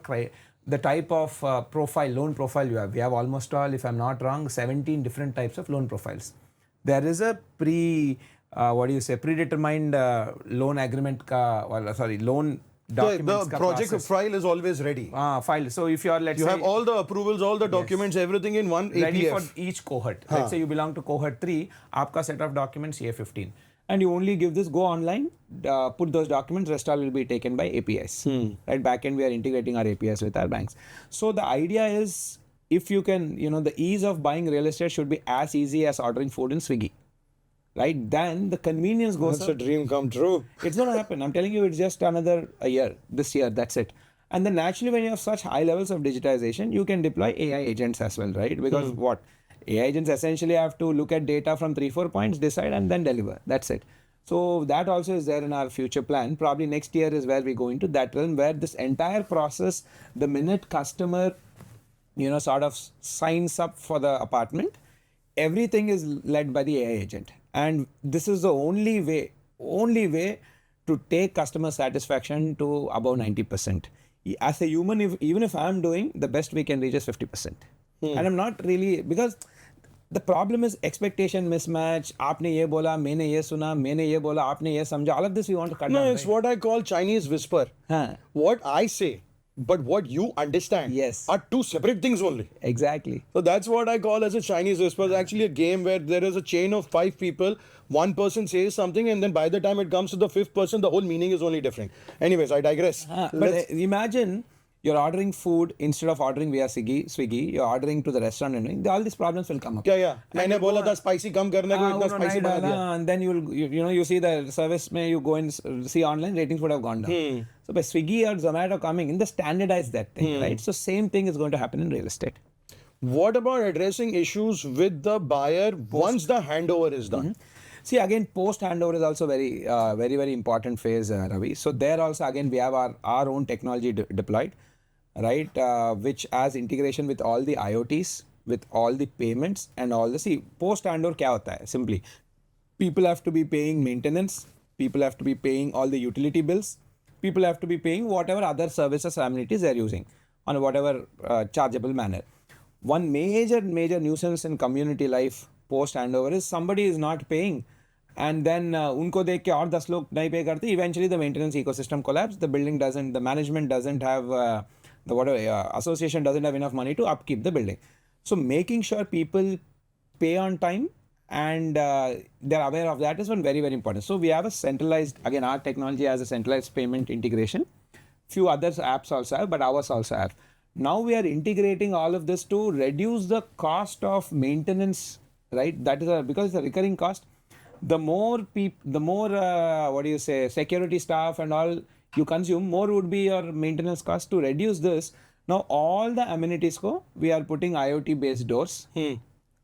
[SPEAKER 3] the type of loan profile you have. We have almost all, if I'm not wrong, 17 different types of loan profiles. There is a predetermined loan agreement loan documents.
[SPEAKER 2] The project file is always ready.
[SPEAKER 3] File. So if you are, let's say,
[SPEAKER 2] you have all the approvals, all the documents, everything in one
[SPEAKER 3] ready
[SPEAKER 2] APF.
[SPEAKER 3] for each cohort. Let's say you belong to cohort 3, आपका set of documents ये 15. And you only give this, go online, put those documents, rest all will be taken by APIs. Right, back end we are integrating our APIs with our banks. So the idea is, if you can, the ease of buying real estate should be as easy as ordering food in Swiggy. Right, then the convenience goes
[SPEAKER 2] That's
[SPEAKER 3] up.
[SPEAKER 2] a dream come true.
[SPEAKER 3] It's going to happen. I'm telling you, it's just another this year, that's it. And then naturally, when you have such high levels of digitization, you can deploy AI agents as well, right? Because what? AI agents essentially have to look at data from 3-4 points, decide and then deliver. That's it. So that also is there in our future plan. Probably next year is where we go into that realm where this entire process, the minute customer, sort of signs up for the apartment, everything is led by the AI agent. And this is the only way to take customer satisfaction to above 90%. As a human, even if I'm doing, the best we can reach is 50%. And I'm not really, because the problem is expectation mismatch. आपने ये बोला, मैंने ये सुना, मैंने ये बोला, आपने ये समझा. All of this we want to cut down.
[SPEAKER 2] No, it's what I call Chinese whisper. What I say, but what you understand, are two separate things only.
[SPEAKER 3] Exactly.
[SPEAKER 2] So that's what I call as a Chinese whisper. It's actually a game where there is a chain of 5 people. One person says something, and then by the time it comes to the 5th person, the whole meaning is only different. Anyways, I digress.
[SPEAKER 3] But imagine you're ordering food instead of ordering via Swiggy, you're ordering to the restaurant and all these problems will come up.
[SPEAKER 2] Yeah. मैंने बोला था spicy कम करने को इतना spicy बना दिया.
[SPEAKER 3] And then you see the service में you go and see online, ratings would have gone down. So by Swiggy or Zomato coming in, they standardize that thing, right? So same thing is going to happen in real estate.
[SPEAKER 2] What about addressing issues with the buyer once the handover is done?
[SPEAKER 3] See, again, post handover is also very, very important phase, Ravi. So there also, again, we have our own technology deployed, right? Which has integration with all the IoTs, with all the payments and all the, see, post handover क्या होता है? Simply, people have to be paying maintenance, people have to be paying all the utility bills, people have to be paying whatever other services or amenities they're using. on whatever chargeable manner. One major nuisance in community life post handover is somebody is not paying, and then उनको देख के और 10 लोग नहीं pay करते. Eventually the maintenance ecosystem collapses. The management doesn't have association doesn't have enough money to upkeep the building. So making sure people pay on time and they're aware of that is one very important. So we have a centralized, again, our technology has a centralized payment integration. Few other apps also have, but ours also have. Now we are integrating all of this to reduce the cost of maintenance, right? That is because it's a recurring cost. The more security staff and all you consume, more would be your maintenance cost. To reduce this, now all the amenities we are putting IoT based doors.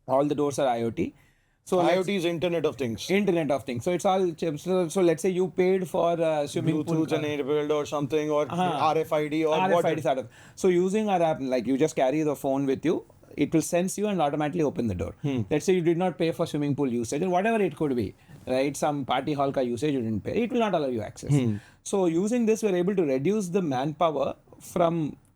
[SPEAKER 3] All the doors are IoT. So
[SPEAKER 2] IoT is Internet of Things.
[SPEAKER 3] Internet of Things. So it's all so let's say you paid for swimming pool
[SPEAKER 2] enabled or something, or RFID or
[SPEAKER 3] RFID sort of. So using our app, like you just carry the phone with you, it will sense you and automatically open the door. Let's say you did not pay for swimming pool usage or whatever it could be, right? Some party hall ka usage you didn't pay. It will not allow you access. So using this, we're able to reduce the manpower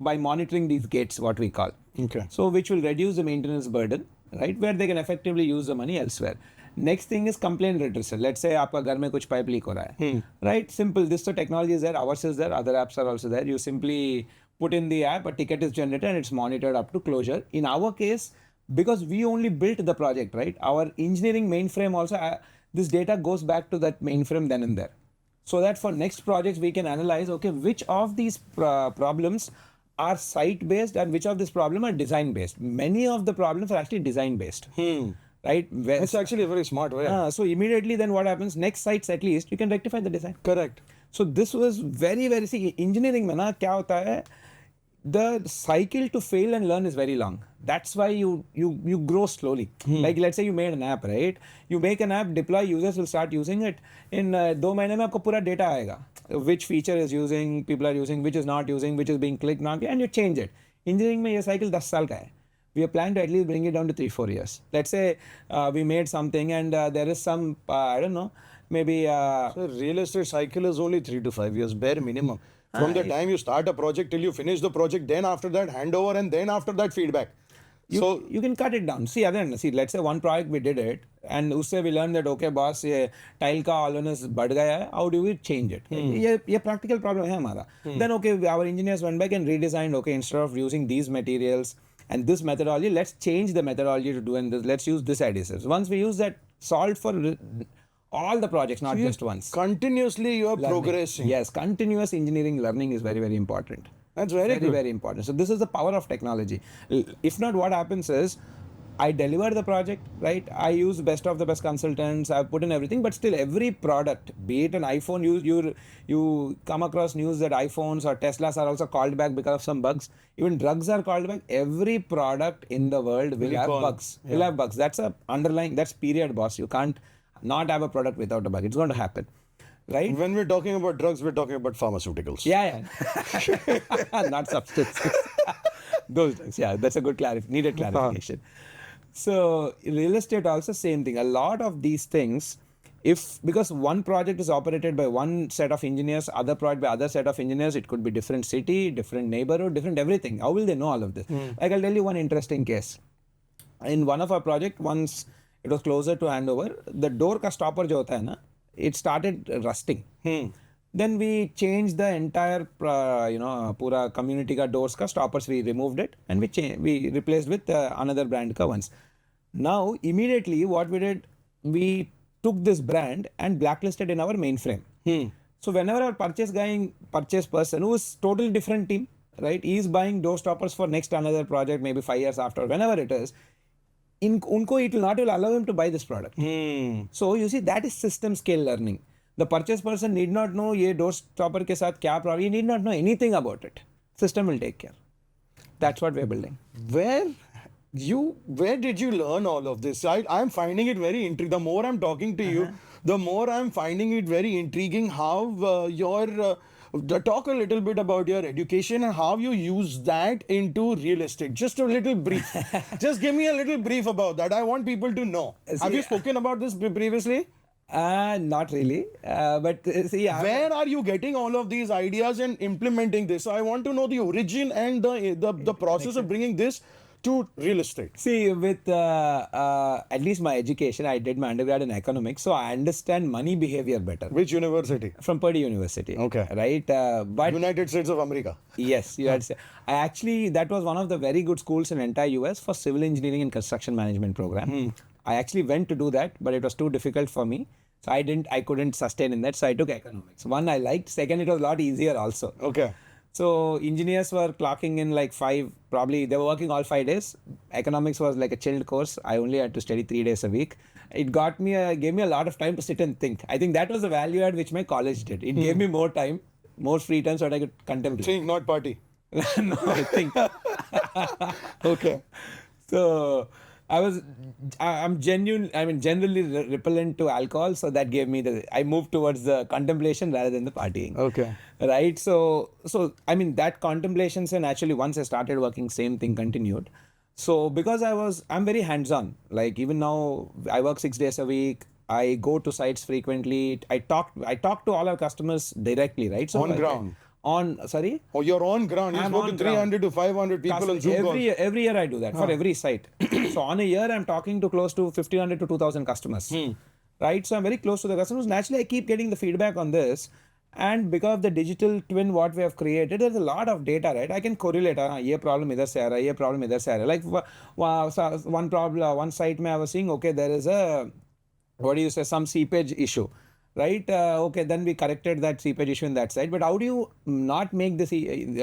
[SPEAKER 3] by monitoring these gates, what we call.
[SPEAKER 2] Okay.
[SPEAKER 3] So which will reduce the maintenance burden, right? Where they can effectively use the money elsewhere. Next thing is complaint redressal. Let's say आपका घर में कुछ pipe leak हो रहा है, right? Simple. This technology is there. Ours is there. Other apps are also there. You simply put in the app, a ticket is generated and it's monitored up to closure. In our case, because we only built the project, right? Our engineering mainframe also, this data goes back to that mainframe then and there. So that for next projects, we can analyze, okay, which of these problems are site-based and which of these problems are design-based. Many of the problems are actually design-based. Right?
[SPEAKER 2] It's actually a very smart way.
[SPEAKER 3] So immediately then what happens, next sites at least, you can rectify the design.
[SPEAKER 2] Correct.
[SPEAKER 3] So this was very, see, engineering में ना क्या होता है, the cycle to fail and learn is very long. That's why you grow slowly. Like let's say you made an app, right? You make an app, deploy, users will start using it. In 2 महीने में आपको पूरा data आएगा. Which feature is using, people are using, which is not using, which is being clicked, not, and you change it. Engineering में ये cycle 10 साल का है. We are planning to at least bring it down to 3-4 years. Let's say we made something and there is some, I don't know, maybe...
[SPEAKER 2] So real estate cycle is only 3 to 5 years, bare minimum. From the time you start a project till you finish the project, then after that handover and then after that feedback.
[SPEAKER 3] So you can cut it down. See, let's say one project we did it and usse we learned that, okay, boss, ये tile का hollowness बढ़ गया है. How do we change it? ये practical problem है हमारा. Then, okay, our engineers went back and redesigned, okay, instead of using these materials and this methodology, let's change the methodology to do this. Let's use this adhesives. Once we use that, solved for all the projects, not just once.
[SPEAKER 2] Continuously you are progressing.
[SPEAKER 3] Yes, continuous engineering learning is very, very important.
[SPEAKER 2] That's very good.
[SPEAKER 3] Very important. So this is the power of technology. If not, what happens is, I deliver the project, right? I use best of the best consultants. I've put in everything, but still every product, be it an iPhone, you come across news that iPhones or Teslas are also called back because of some bugs. Even drugs are called back. Every product in the world will have bugs. Will have bugs. That's a underlying. That's period, boss. You can't not have a product without a bug. It's going to happen. Right?
[SPEAKER 2] When we're talking about drugs, we're talking about pharmaceuticals.
[SPEAKER 3] Yeah. Not substances. Those drugs. Yeah, that's a good needed clarification. So real estate also same thing. A lot of these things, because one project is operated by one set of engineers, other project by other set of engineers, it could be different city, different neighborhood, different everything. How will they know all of this? Like I'll tell you one interesting case. In one of our project, once it was closer to handover, the door ka stopper jo hota hai na, it started rusting. Then we changed the entire, pura community ka doors ka stoppers. We removed it and we replaced with another brand ka ones. Now, immediately what we did, we took this brand and blacklisted in our mainframe. So whenever our purchase person who is totally different team, right? He is buying door stoppers for next another project, maybe 5 years after, whenever it is. Unko it will not allow him to buy this product. So you see, that is system scale learning. The purchase person need not know ye door stopper ke saath kya problem. He need not know anything about it. System will take care. That's what we're building.
[SPEAKER 2] Where did you learn all of this? I'm finding it very intriguing. The more I'm talking to you, the more I'm finding it very intriguing how talk a little bit about your education and how you use that into real estate. Just a little brief. Just give me a little brief about that. I want people to know. Have you spoken about this previously?
[SPEAKER 3] Not really. But see,
[SPEAKER 2] Where are you getting all of these ideas and implementing this? So I want to know the origin and the process of bringing this to real estate.
[SPEAKER 3] See, with at least my education, I did my undergrad in economics, so I understand money behavior better.
[SPEAKER 2] Which university?
[SPEAKER 3] From Purdue University.
[SPEAKER 2] Okay.
[SPEAKER 3] Right? But
[SPEAKER 2] United States of America.
[SPEAKER 3] yes, you had to say. I actually, that was one of the very good schools in entire US for civil engineering and construction management program. I actually went to do that, but it was too difficult for me. So I couldn't sustain in that. So I took economics. One, I liked. Second, it was a lot easier also.
[SPEAKER 2] Okay.
[SPEAKER 3] So engineers were clocking in like probably they were working all 5 days. Economics was like a chilled course. I only had to study 3 days a week. It gave me a lot of time to sit and think. I think that was the value add which my college did. It gave me more time, more free time so that I could contemplate.
[SPEAKER 2] Think, not party.
[SPEAKER 3] No, I think.
[SPEAKER 2] Okay.
[SPEAKER 3] So I'm generally repellent to alcohol, so that gave me I moved towards the contemplation rather than the partying.
[SPEAKER 2] Okay.
[SPEAKER 3] Right. So that contemplation, and actually once I started working, same thing continued. So because I'm very hands-on. Like even now, I work 6 days a week. I go to sites frequently. I talk to all our customers directly. Right. So
[SPEAKER 2] On ground.
[SPEAKER 3] Sorry?
[SPEAKER 2] Oh, you're on ground. You
[SPEAKER 3] I'm
[SPEAKER 2] spoke
[SPEAKER 3] on
[SPEAKER 2] to 300 to 500 people on Zoom calls.
[SPEAKER 3] Every year I do that for every site. So on a year, I'm talking to close to 1,500 to 2,000 customers. Right? So I'm very close to the customers. Naturally, I keep getting the feedback on this. And because of the digital twin, what we have created, there's a lot of data, right? I can correlate. Ye problem idhar se aa raha, ye problem idhar se aa raha. Like one problem, one site mein I was seeing, okay, there is some seepage issue. Right? Okay, then we corrected that seepage issue in that site. But how do you not make this,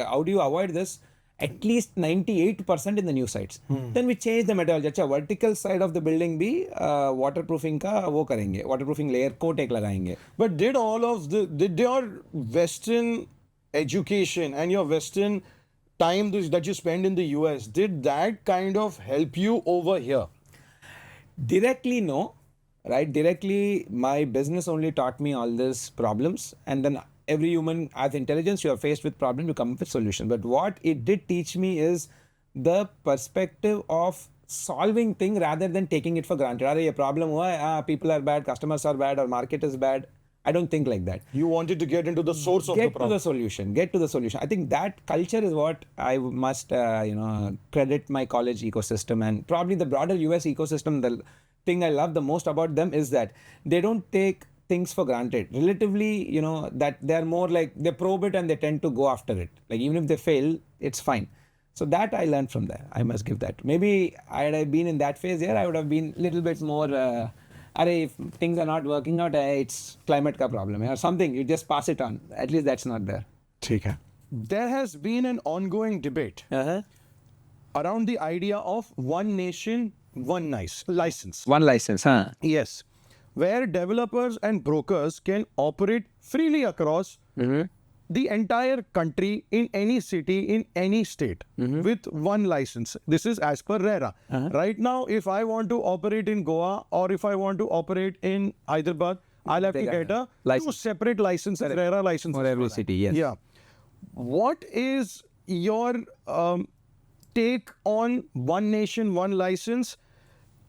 [SPEAKER 3] how do you avoid this? At least 98% in the new sites. Then we change the methodology. अच्छा, vertical side of the building भी waterproofing का वो करेंगे. Waterproofing layer coat एक लगाएंगे.
[SPEAKER 2] But did your Western education and your Western time that you spend in the US, did that kind of help you over here?
[SPEAKER 3] Directly, no. Right? Directly, my business only taught me all these problems. And then every human has intelligence. You are faced with problems, you come up with solutions. But what it did teach me is the perspective of solving thing rather than taking it for granted. Are a problem hua, people are bad, customers are bad, or market is bad. I don't think like that.
[SPEAKER 2] You wanted to get into the source of the problem.
[SPEAKER 3] Get to the solution. I think that culture is what I must, credit my college ecosystem and probably the broader US ecosystem. The thing I love the most about them is that they don't take things for granted. Relatively, that they're more like they probe it and they tend to go after it. Like even if they fail, it's fine. So that I learned from there. I must give that. Maybe had I been in that phase here, I would have been a little bit more. If things are not working out, it's climate ka problem or something. You just pass it on. At least that's not there.
[SPEAKER 2] ठीक है. There has been an ongoing debate around the idea of one nation, one license.
[SPEAKER 3] One license, huh?
[SPEAKER 2] Yes. Where developers and brokers can operate freely across the entire country in any city, in any state with one license. This is as per RERA. Right now, if I want to operate in Goa or if I want to operate in Hyderabad, I'll have to get two separate licenses, RERA licenses.
[SPEAKER 3] For every city, yes.
[SPEAKER 2] Yeah. What is your take on one nation, one license?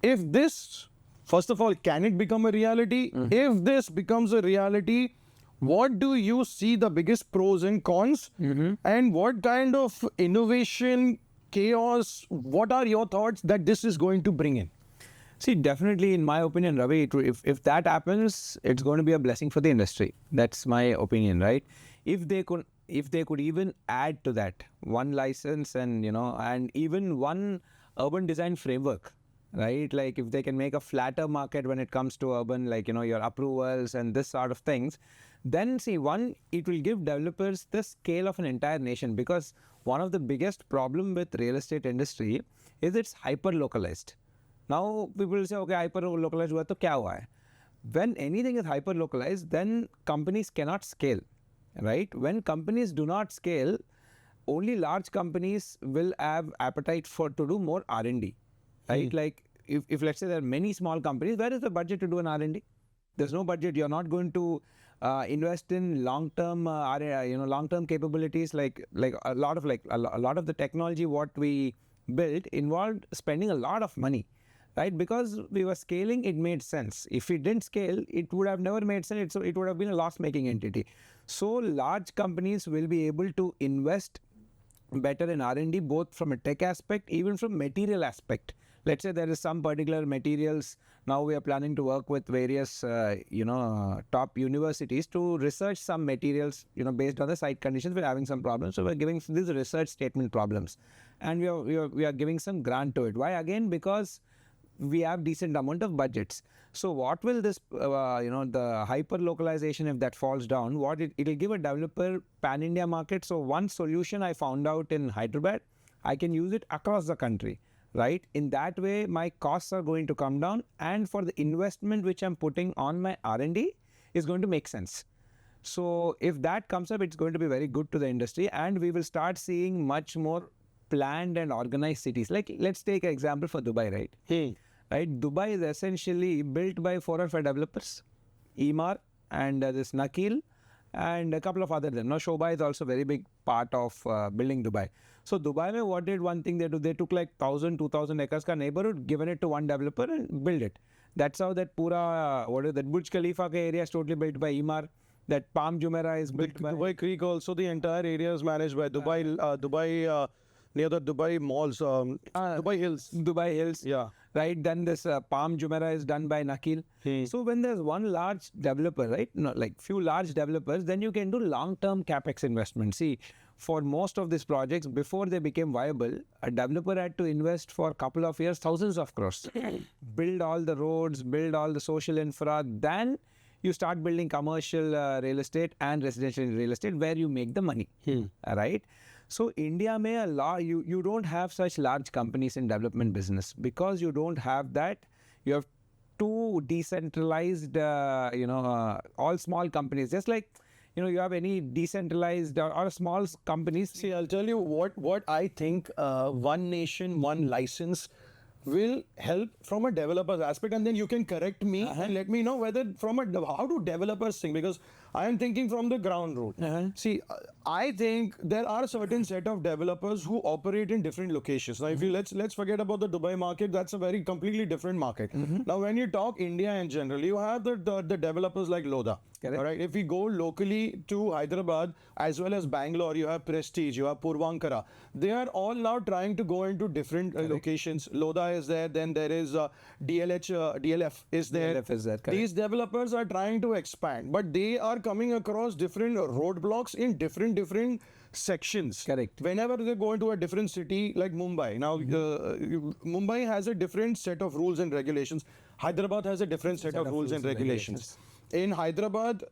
[SPEAKER 2] If this, first of all, can it become a reality? If this becomes a reality, what do you see the biggest pros and cons? And what kind of innovation, chaos, what are your thoughts that this is going to bring in?
[SPEAKER 3] See, definitely, in my opinion, Ravi, if that happens, it's going to be a blessing for the industry. That's my opinion, right? If they could even add to that one license and and even one urban design framework, right? Like if they can make a flatter market when it comes to urban, like your approvals and this sort of things, then see, one, it will give developers the scale of an entire nation, because one of the biggest problem with real estate industry is it's hyper localized. Now people will say, okay, hyper localized hua to kya hua hai? When anything is hyper localized, then companies cannot scale, right? When companies do not scale, only large companies will have appetite to do more R&D, right? Like if let's say there are many small companies, where is the budget to do an R&D? There's no budget. You're not going to invest in long-term, long-term capabilities. Like a lot of the technology what we built involved spending a lot of money. right? Because we were scaling, it made sense. If we didn't scale, it would have never made sense. So it would have been a loss-making entity. So large companies will be able to invest better in R&D, both from a tech aspect, even from material aspect. Let's say there is some particular materials. Now we are planning to work with various, top universities to research some materials, based on the site conditions. We're having some problems. So we're giving these research statement problems. And we are giving some grant to it. Why? Again, because we have decent amount of budgets. So what will this, the hyper localization, if that falls down, what it'll give a developer pan-India market. So one solution I found out in Hyderabad, I can use it across the country, right? In that way, my costs are going to come down, and for the investment which I'm putting on my R&D is going to make sense. So if that comes up, it's going to be very good to the industry, and we will start seeing much more planned and organized cities. Like, let's take an example for Dubai, right? Right, Dubai is essentially built by 4 or 5 developers, Emar and this Nakil and a couple of other them. Now, Shobha is also a very big part of building Dubai. So Dubai, what did one thing they do? They took like 1,000, 2,000 acres ka neighborhood, given it to one developer and build it. That's how that pura, that Burj Khalifa ka area is totally built by Emar. That Palm Jumeirah is built by
[SPEAKER 2] Dubai Creek also, the entire area is managed by Dubai, near the Dubai malls, Dubai Hills.
[SPEAKER 3] Dubai Hills.
[SPEAKER 2] Yeah.
[SPEAKER 3] Right, then this Palm Jumeirah is done by Nakil. So when there's one large developer, right, like few large developers, then you can do long-term capex investment. See, for most of these projects, before they became viable, a developer had to invest for a couple of years, thousands of crores. Build all the roads, build all the social infra, then you start building commercial real estate and residential real estate where you make the money, right? So India may you don't have such large companies in development business because you don't have that. You have two decentralized, all small companies. Just like, you have any decentralized or small companies.
[SPEAKER 2] See, I'll tell you what I think one nation, one license will help from a developer's aspect, and then you can correct me and let me know whether how do developers think, because I am thinking from the ground rule. See, I think there are a certain set of developers who operate in different locations. Now, if you let's forget about the Dubai market, that's a very completely different market. Now, when you talk India in general, you have the developers like Lodha.
[SPEAKER 3] Correct.
[SPEAKER 2] All right. If we go locally to Hyderabad as well as Bangalore, you have Prestige, you have Purvankara. They are all now trying to go into different locations. Lodha is there, then there is DLF is there.
[SPEAKER 3] DLF is there, correct.
[SPEAKER 2] These developers are trying to expand, but they are coming across different roadblocks in different sections.
[SPEAKER 3] Correct.
[SPEAKER 2] Whenever they go into a different city like Mumbai, now Mumbai has a different set of rules and regulations. Hyderabad has a different set of rules and regulations. In Hyderabad,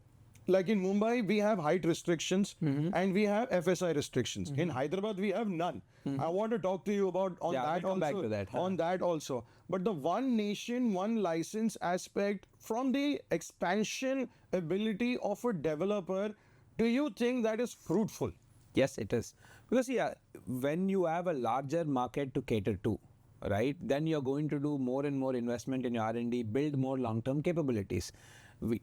[SPEAKER 2] like in Mumbai, we have height restrictions and we have FSI restrictions. In Hyderabad, we have none. I want to talk to you about
[SPEAKER 3] we'll come back to that,
[SPEAKER 2] on that also. But the one nation, one license aspect from the expansion ability of a developer, do you think that is fruitful?
[SPEAKER 3] Yes, it is. Because when you have a larger market to cater to, right, then you're going to do more and more investment in your R&D, build more long-term capabilities.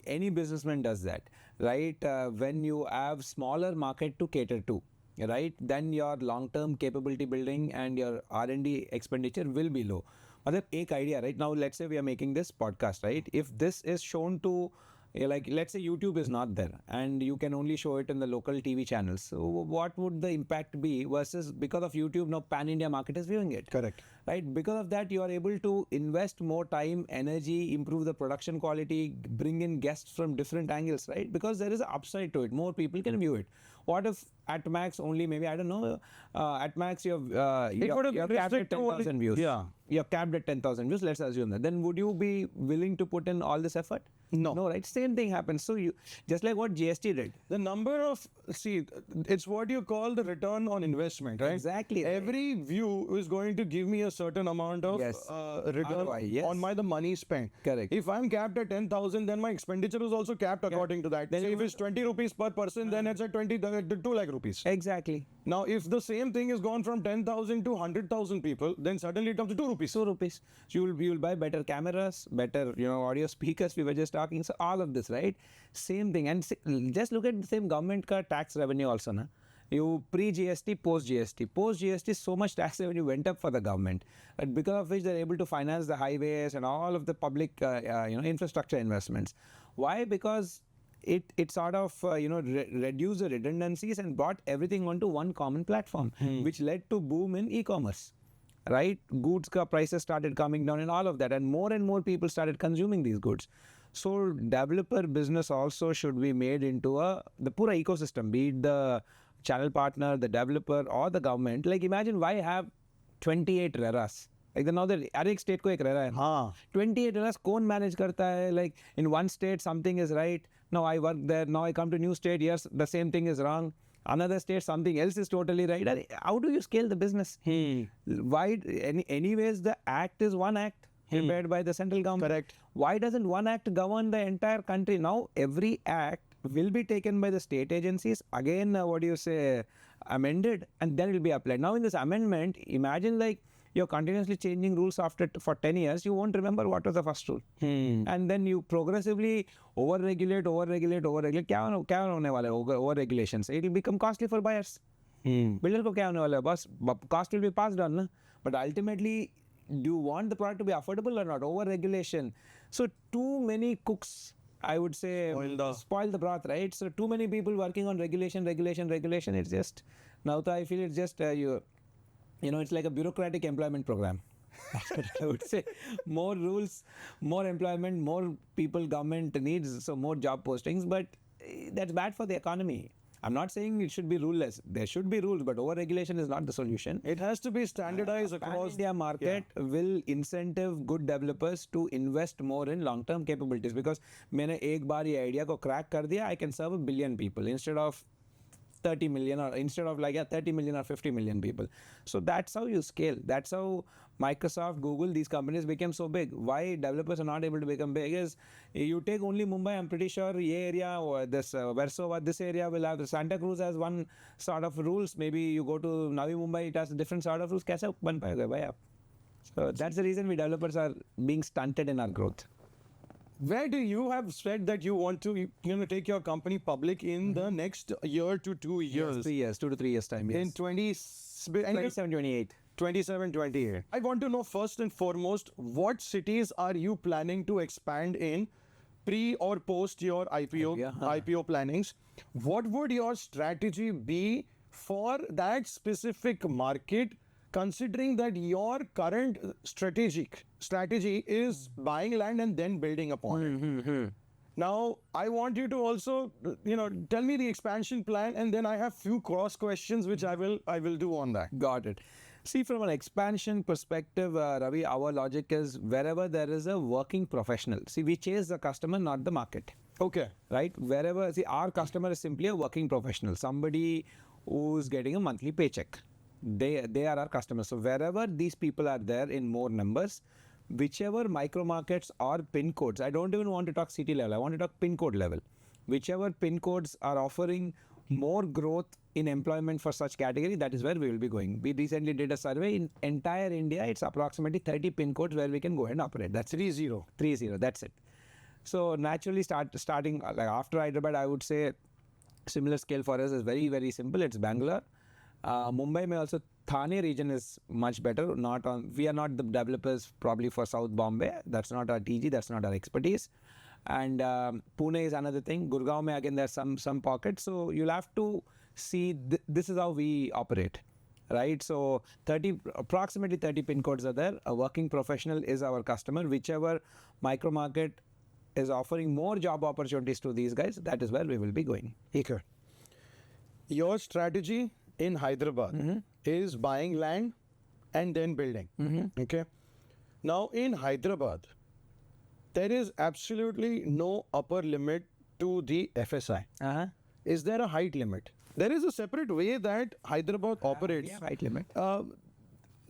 [SPEAKER 3] Any businessman does that, right? When you have smaller market to cater to, right, then your long-term capability building and your R&D expenditure will be low. But एक idea, right? Now, let's say we are making this podcast, right? If this is shown to, like, let's say YouTube is not there and you can only show it in the local TV channels. So what would the impact be versus because of YouTube, now pan-India market is viewing it.
[SPEAKER 2] Correct.
[SPEAKER 3] Right? Because of that, you are able to invest more time, energy, improve the production quality, bring in guests from different angles, right? Because there is an upside to it. More people can view it. What if at max only maybe, I don't know, at max you're capped at 10,000 views.
[SPEAKER 2] Yeah.
[SPEAKER 3] You're capped at 10,000 views, let's assume that. Then would you be willing to put in all this effort?
[SPEAKER 2] No.
[SPEAKER 3] No, right? Same thing happens. So you, just like what GST did.
[SPEAKER 2] The number of, see, it's what you call the return on investment, right?
[SPEAKER 3] Exactly.
[SPEAKER 2] Every view is going to give me a certain amount of return
[SPEAKER 3] ROI,
[SPEAKER 2] on the money spent.
[SPEAKER 3] Correct.
[SPEAKER 2] If I'm capped at 10,000, then my expenditure is also capped according to that.
[SPEAKER 3] Then
[SPEAKER 2] Say if it's 20 rupees per person, then it's at 2 lakh rupees.
[SPEAKER 3] Exactly.
[SPEAKER 2] Now, if the same thing is gone from 10,000 to 100,000 people, then suddenly it comes to 2 rupees.
[SPEAKER 3] 2 rupees. So you will buy better cameras, better audio speakers. We were just talking. So all of this, right? Same thing. And just look at the same government ka tax revenue also, na. You pre-GST, post-GST. Post-GST, so much tax revenue went up for the government, but because of which they're able to finance the highways and all of the public infrastructure investments. Why? Because it sort of reduced the redundancies and brought everything onto one common platform, which led to boom in e-commerce. Right? Goods prices started coming down and all of that, and more people started consuming these goods. So developer business also should be made into the pura ecosystem, be it the channel partner, the developer or the government. Like imagine why have 28 RERAs? Like now हर एक state को एक RERA है. 28 RERAs कौन manage करता है? Like in one state something is right. Now I work there. Now I come to new state. Yes, the same thing is wrong. Another state, something else is totally right. How do you scale the business? Why? Anyways, the act is one act prepared by the central government.
[SPEAKER 2] Correct.
[SPEAKER 3] Why doesn't one act govern the entire country? Now every act will be taken by the state agencies. Again, amended, and then it will be applied. Now in this amendment, imagine like you're continuously changing rules for 10 years, you won't remember what was the first rule. And then you progressively over-regulate. क्या होने वाला है over-regulation से? It will become costly for buyers. Builder को क्या होने वाला है? बस cost will be passed on. Na? But ultimately, do you want the product to be affordable or not? Over-regulation. So too many cooks, I would say, spoil the broth, right? So too many people working on regulation. It's just, now I feel it's just it's like a bureaucratic employment program. That's what I would say. More rules, more employment, more people government needs, so more job postings. But that's bad for the economy. I'm not saying it should be ruleless. There should be rules, but over-regulation is not the solution.
[SPEAKER 2] It has to be standardized across
[SPEAKER 3] India market will incentive good developers to invest more in long-term capabilities. Because मैंने एक बार ये idea को crack कर दिया, I can serve 1 billion people instead of 30 million or 30 million or 50 million people. So that's how you scale. That's how Microsoft, Google, these companies became so big. Why developers are not able to become big is you take only Mumbai, I'm pretty sure this Versova, this area will have, the Santa Cruz has one sort of rules. Maybe you go to Navi Mumbai, it has a different sort of rules. कैसे बन पाएगा भाई आप? So that's the reason we developers are being stunted in our growth.
[SPEAKER 2] Where do you have said that you want to take your company public in the next year to 2 years?
[SPEAKER 3] Yes, 3 years, 2 to 3 years time. Yes.
[SPEAKER 2] In
[SPEAKER 3] 27, 28.
[SPEAKER 2] 27, 28. I want to know first and foremost, what cities are you planning to expand in pre or post your IPO plannings? What would your strategy be for that specific market, considering that your current strategy is buying land and then building upon it? Now, I want you to also, tell me the expansion plan, and then I have few cross questions which I will do on that.
[SPEAKER 3] Got it. See, from an expansion perspective, Ravi, our logic is wherever there is a working professional. See, we chase the customer, not the market.
[SPEAKER 2] Okay.
[SPEAKER 3] Right? Wherever, our customer is simply a working professional, somebody who's getting a monthly paycheck. They are our customers. So wherever these people are there in more numbers, whichever micro markets or pin codes, I don't even want to talk city level, I want to talk pin code level. Whichever pin codes are offering more growth in employment for such category, that is where we will be going. We recently did a survey in entire India. It's approximately 30 pin codes where we can go and operate. That's
[SPEAKER 2] 30.
[SPEAKER 3] 30, that's it. So naturally starting like after Hyderabad, I would say similar scale for us is very, very simple. It's Bangalore. Mumbai may also, Thane region is much better. We are not the developers probably for South Bombay. That's not our TG, that's not our expertise. And Pune is another thing. Gurgaon may again there's some pockets. So you'll have to see this is how we operate. Right? So approximately 30 pin codes are there. A working professional is our customer. Whichever micro market is offering more job opportunities to these guys, that is where we will be going.
[SPEAKER 2] Okay. Your strategy in Hyderabad is buying land and then building. Okay. Now in Hyderabad, there is absolutely no upper limit to the FSI. Is there a height limit? There is a separate way that Hyderabad operates.
[SPEAKER 3] Height limit.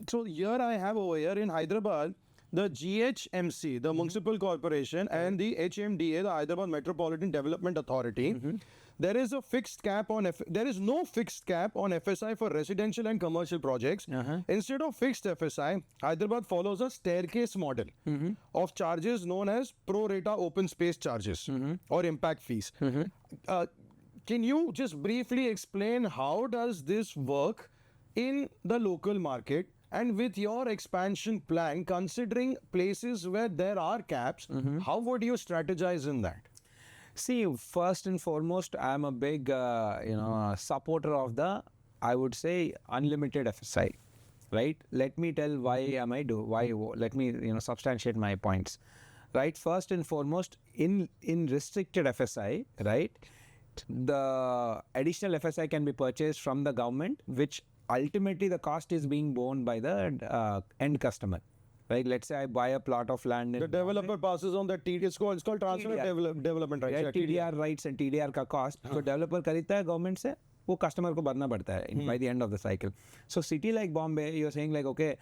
[SPEAKER 2] So here I have over here in Hyderabad, the GHMC, the Municipal Corporation, and the HMDA, the Hyderabad Metropolitan Development Authority. There is a fixed cap on there is no fixed cap on FSI for residential and commercial projects. Instead of fixed FSI, Hyderabad follows a staircase model of charges known as pro rata open space charges or impact fees. can you just briefly explain how does this work in the local market? And with your expansion plan, considering places where there are caps, how would you strategize in that?
[SPEAKER 3] See, first and foremost, I'm a big, supporter of the, I would say, unlimited FSI, right? Let me tell let me, substantiate my points, right? First and foremost, in restricted FSI, right, the additional FSI can be purchased from the government, which ultimately the cost is being borne by the end customer. Right? Let's say I buy a plot of land.
[SPEAKER 2] The developer passes on the TDR. It's called transfer of development rights.
[SPEAKER 3] Yeah, TDR rights and TDR का cost. So developer खरीदता है government से, वो customer को भरना पड़ता है by the end of the cycle. So city like Bombay, you're saying like okay,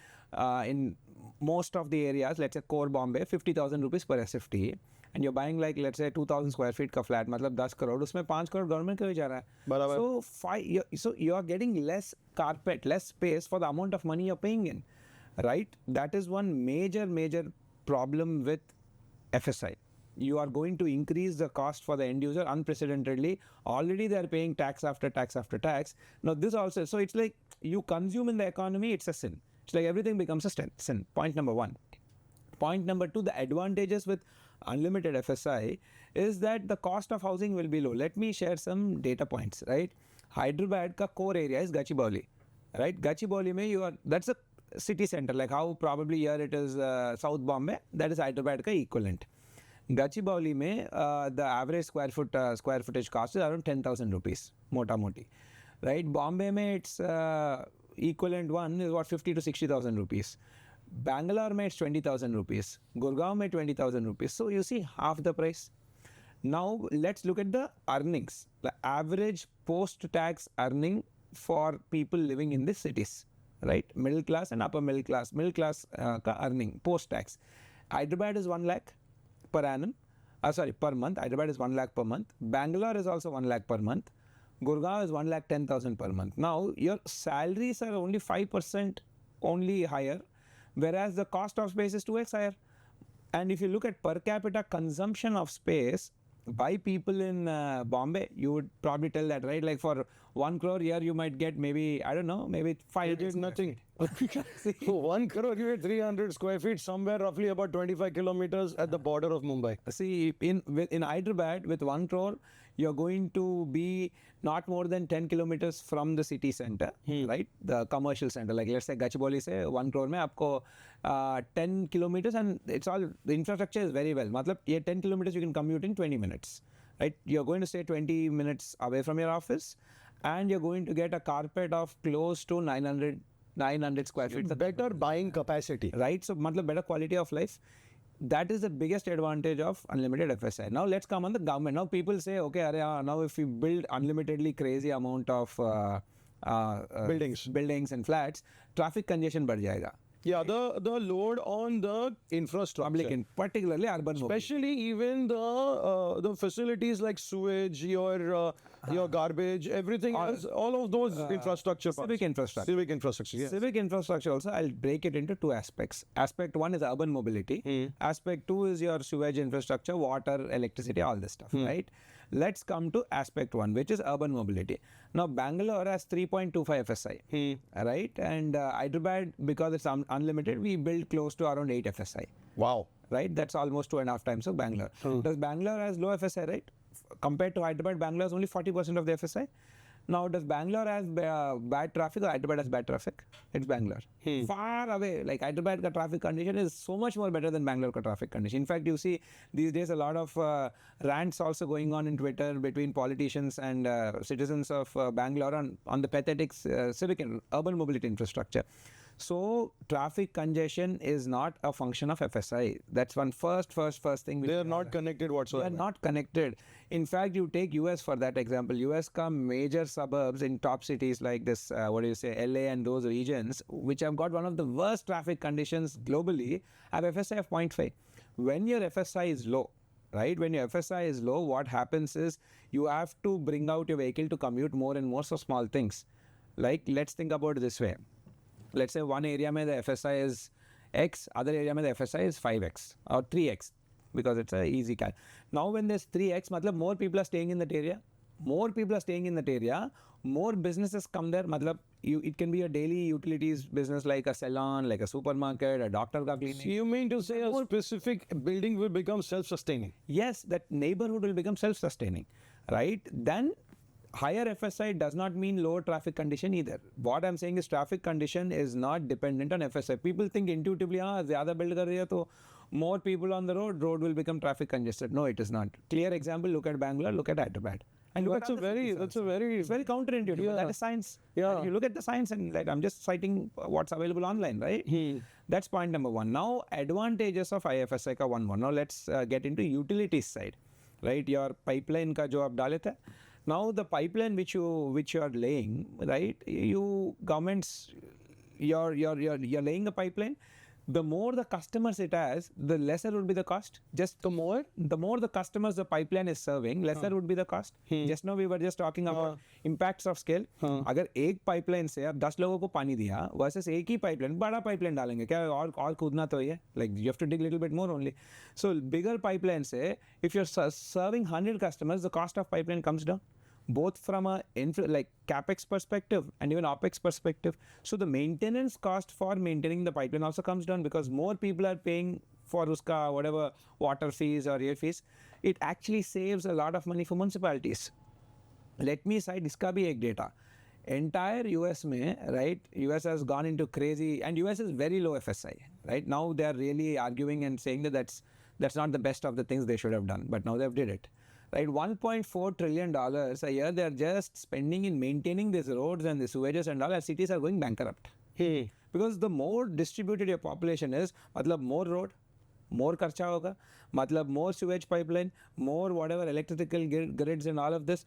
[SPEAKER 3] in most of the areas, let's say core Bombay, 50,000 rupees per SFT. And you're buying like let's say 2,000 square feet का flat, मतलब 10 crore, उसमें 5 crore government का भी जा रहा है.
[SPEAKER 2] बराबर.
[SPEAKER 3] So you're getting less carpet, less space for the amount of money you're paying in. Right? That is one major problem with FSI. You are going to increase the cost for the end user unprecedentedly. Already they are paying tax after tax after tax. Now this also, so it's like you consume in the economy, it's a sin. It's like everything becomes a sin. Point number one. Point number two, the advantages with unlimited FSI is that the cost of housing will be low. Let me share some data points, right? Hyderabad ka core area is Gachibowli, right? Gachibowli mein that's a city center, like how probably here it is South Bombay, that is Hyderabad ka equivalent. Gachibowli mein the average square footage cost is around 10,000 rupees, mota moti, right? Bombay mein its equivalent one is what 50 to 60,000 rupees. Bangalore mein it's 20,000 rupees. Gurgaon mein 20,000 rupees. So you see half the price. Now let's look at the earnings, the average post-tax earning for people living in these cities. Right, middle class and upper middle class ka earning post tax. Hyderabad is 1 lakh per annum, per month. Hyderabad is 1 lakh per month. Bangalore is also 1 lakh per month. Gurgaon is 1,10,000 per month. Now your salaries are only 5% only higher, whereas the cost of space is 2x higher. And if you look at per capita consumption of space by people in Bombay, you would probably tell that, right? Like for 1 crore here, you might get maybe, I don't know, maybe 5.
[SPEAKER 2] You did nothing. 1 crore, you get 300 square feet, somewhere roughly about 25 kilometers at the border of Mumbai.
[SPEAKER 3] See, in Hyderabad, with 1 crore, you're going to be not more than 10 kilometers from the city center, right? The commercial center. Like let's say Gachibowli say 1 crore mein aapko 10 kilometers, and it's all, the infrastructure is very well. Matlab, 10 kilometers you can commute in 20 minutes, right? You're going to stay 20 minutes away from your office, and you're going to get a carpet of close to 900 square feet.
[SPEAKER 2] Better buying capacity.
[SPEAKER 3] Right? So, better quality of life. That is the biggest advantage of unlimited FSI. Now, let's come on the government. Now, people say, okay, now if we build unlimitedly crazy amount of buildings and flats, traffic congestion बढ़ जाएगा.
[SPEAKER 2] Yeah, the load on the infrastructure,
[SPEAKER 3] particularly urban,
[SPEAKER 2] especially even the facilities like sewage, your garbage, everything else, all of those infrastructure.
[SPEAKER 3] Civic infrastructure.
[SPEAKER 2] Yes.
[SPEAKER 3] Civic infrastructure also, I'll break it into two aspects. Aspect one is urban mobility. Aspect two is your sewage infrastructure, water, electricity, all this stuff, right? Let's come to aspect one, which is urban mobility. Now, Bangalore has 3.25 FSI, right? And Hyderabad, because it's unlimited, we build close to around 8 FSI.
[SPEAKER 2] Wow.
[SPEAKER 3] Right? That's almost 2.5 times of Bangalore. Does Bangalore has low FSI, right? Compared to Hyderabad, Bangalore has only 40% of the FSI. Now, does Bangalore has bad traffic or Hyderabad has bad traffic? It's Bangalore. Far away. Like Hyderabad ka traffic condition is so much more better than Bangalore ka traffic condition. In fact, you see these days a lot of rants also going on in Twitter between politicians and citizens of Bangalore on the pathetic civic and urban mobility infrastructure. So, traffic congestion is not a function of FSI. That's one first thing.
[SPEAKER 2] They are not connected whatsoever.
[SPEAKER 3] They are not connected. In fact, you take US for that example. US ka major suburbs in top cities like this, LA and those regions, which have got one of the worst traffic conditions globally, have FSI of 0.5. When your FSI is low, right? When your FSI is low, what happens is you have to bring out your vehicle to commute more and more, so small things. Like, let's think about it this way. Let's say one area mein the FSI is X, other area mein the FSI is 5X or 3X because it's an easy cal. Now when there's 3X, matlab more people are staying in that area, more people are staying in that area, more businesses come there. Matlab, it can be a daily utilities business like a salon, like a supermarket, a doctor ka clinic.
[SPEAKER 2] So you mean to say a specific building will become self-sustaining?
[SPEAKER 3] Yes, that neighborhood will become self-sustaining, right? Then higher FSI does not mean lower traffic condition either. What I'm saying is traffic condition is not dependent on FSI. People think intuitively, zyada build kar rahi hai, to more people on the road will become traffic congested. No, it is not. Clear example, look at Bangalore, look at Hyderabad. And
[SPEAKER 2] That's a very
[SPEAKER 3] it's very counterintuitive.
[SPEAKER 2] Yeah.
[SPEAKER 3] But that is science.
[SPEAKER 2] Yeah.
[SPEAKER 3] You look at the science and like I'm just citing what's available online, right? That's point number one. Now, advantages of IFSI ka one more. Now, let's get into utilities side, right? Your pipeline ka jo aap dale the. Now, the pipeline which you are laying, right? You governments, you're laying a pipeline. The more the customers it has, the lesser would be the cost. Just the more the customers the pipeline is serving, lesser would be the cost. Just now we were just talking about impacts of scale. अगर एक pipeline से आप 10 लोगों को पानी दिया versus एक ही pipeline, बड़ा pipeline डालेंगे क्या और कूदना तो ही है. Like you have to dig a little bit more only. So bigger pipeline से, if you're serving 100 customers, the cost of pipeline comes down. Both from a like capex perspective and even opex perspective. So the maintenance cost for maintaining the pipeline also comes down because more people are paying for uska whatever water fees or air fees. It actually saves a lot of money for municipalities. Let me cite iska bhi ek data. Entire US mein, right? US has gone into crazy, and US is very low FSI, right? Now they are really arguing and saying that that's not the best of the things they should have done, but now they've did it. Right, $1.4 trillion a year they are just spending in maintaining these roads and the sewages and all, and cities are going bankrupt. Because the more distributed your population is, matlab more road, more kharcha hoga, matlab more sewage pipeline, more whatever electrical grids and all of this.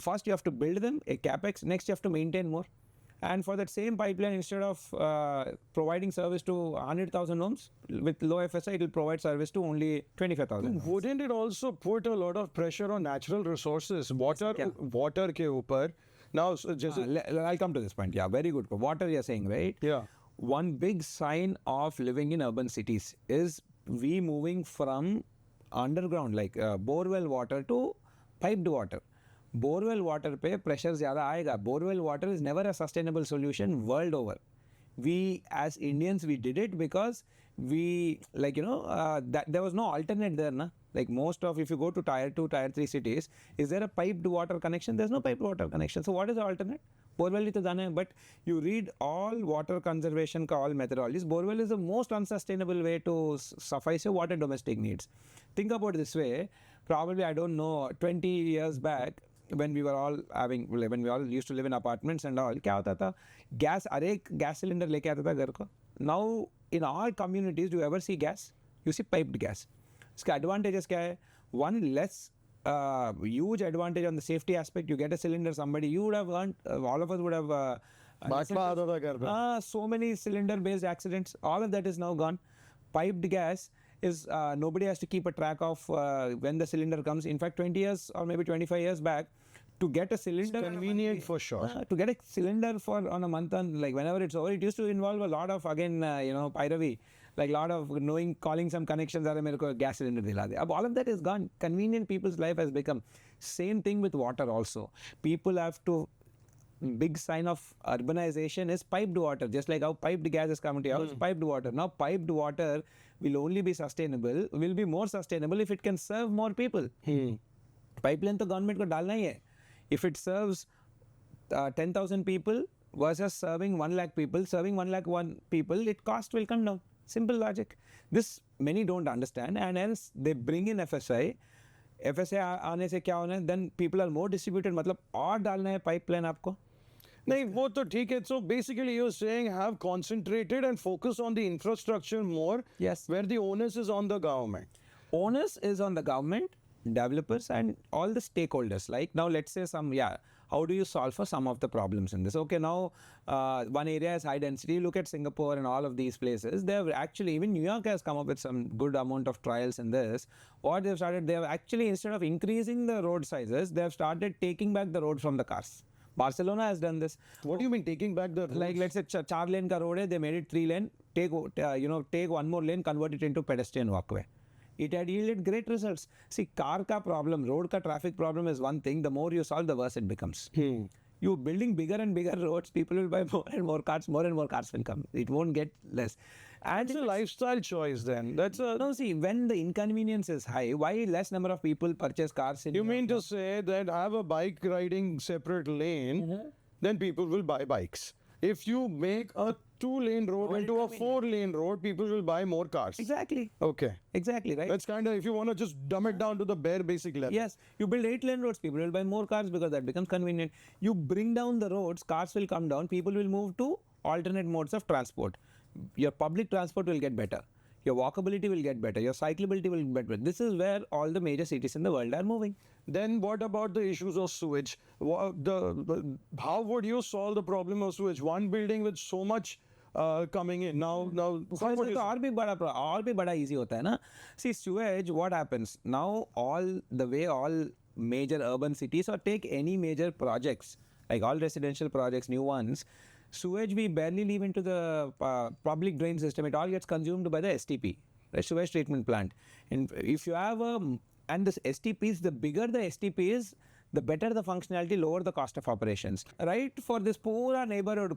[SPEAKER 3] First you have to build them, a capex, next you have to maintain more. And for that same pipeline, instead of providing service to 100,000 homes, with low FSI, it will provide service to only 25,000.
[SPEAKER 2] Wouldn't it also put a lot of pressure on natural resources? Water ke upar. Now, just
[SPEAKER 3] I'll come to this point. Yeah, very good. Water you're saying, right?
[SPEAKER 2] Yeah.
[SPEAKER 3] One big sign of living in urban cities is we moving from underground, like borewell water to piped water. Borewell water pe pressure zyada aayega. Borewell water is never a sustainable solution world over. We as Indians, we did it because we that there was no alternate there, na? Like most of, if you go to tier 2, tier 3 cities, is there a piped water connection? There's no piped water connection. So what is the alternate? Borewell hi to jana hai. But you read all water conservation ka all methodologies. Borewell is the most unsustainable way to suffice your water domestic needs. Think about it this way. Probably, I don't know, 20 years back, when we all used to live in apartments and all, क्या होता था? gas cylinder लेके आता था घर को. Now in all communities, do you ever see gas? You see piped gas. इसका advantages क्या है? One, less huge advantage on the safety aspect. You get a cylinder, you would have earned, all of us would have so many cylinder based accidents. All of that is now gone. Piped gas is nobody has to keep a track of when the cylinder comes. In fact, 20 years or maybe 25 years back, to get a cylinder,
[SPEAKER 2] it's convenient for sure.
[SPEAKER 3] To get a cylinder for on a month, and like whenever it's over, it used to involve a lot of pyravi, like a lot of calling some connections. Mere ko gas cylinder dila de. All of that is gone. Convenient people's life has become. Same thing with water also. People have to. Big sign of urbanization is piped water. Just like how piped gas is coming to your house, piped water. Now piped water will only be sustainable, will be more sustainable if it can serve more people. Pipeline to government ko dalna hi hai. If it serves 10,000 people versus serving 1 lakh people, serving 1 lakh people, its cost will come down. Simple logic. This many don't understand, and hence they bring in FSI. FSI आने से क्या होना है? Then people are more distributed. मतलब और डालना है pipeline आपको?
[SPEAKER 2] नहीं वो तो ठीक है. So basically you're saying have concentrated and focus on the infrastructure more.
[SPEAKER 3] Yes.
[SPEAKER 2] Where the onus is on the government.
[SPEAKER 3] Onus is on the government, developers and all the stakeholders. Like now let's say how do you solve for some of the problems in this? Okay, now one area is high density. Look at Singapore and all of these places. They have actually, even New York has come up with some good amount of trials in this. What they've started, they have actually, instead of increasing the road sizes, they have started taking back the road from the cars. Barcelona has done this.
[SPEAKER 2] What do you mean taking back the roads?
[SPEAKER 3] Like let's say 4 lane ka road hai, they made it 3 lane. Take one more lane, convert it into pedestrian walkway. It had yielded great results. See, car ka problem, road ka traffic problem is one thing. The more you solve, the worse it becomes. You building bigger and bigger roads, people will buy more and more cars will come. It won't get less. And
[SPEAKER 2] It's a lifestyle choice then.
[SPEAKER 3] no, see, when the inconvenience is high, why less number of people purchase cars in
[SPEAKER 2] You mean to say that I have a bike riding separate lane, then people will buy bikes. If you make a 2-lane road into a 4-lane road, people will buy more cars.
[SPEAKER 3] Exactly.
[SPEAKER 2] Okay.
[SPEAKER 3] Exactly, right?
[SPEAKER 2] That's kind of, if you want to just dumb it down to the bare basic level.
[SPEAKER 3] Yes, you build 8-lane roads, people will buy more cars because that becomes convenient. You bring down the roads, cars will come down, people will move to alternate modes of transport. Your public transport will get better. Your walkability will get better. Your cyclability will get better. This is where all the major cities in the world are moving.
[SPEAKER 2] Then what about the issues of sewage? How would you solve the problem of sewage? One building with so much coming in. Now, how would you
[SPEAKER 3] और भी बड़ा easy होता है ना. See, sewage, what happens? Now, all major urban cities, or take any major projects, like all residential projects, new ones, sewage we barely leave into the public drain system. It all gets consumed by the STP, the sewage treatment plant. And if you have and this STPs, the bigger the STP is, the better the functionality, lower the cost of operations. Right? For this poor neighborhood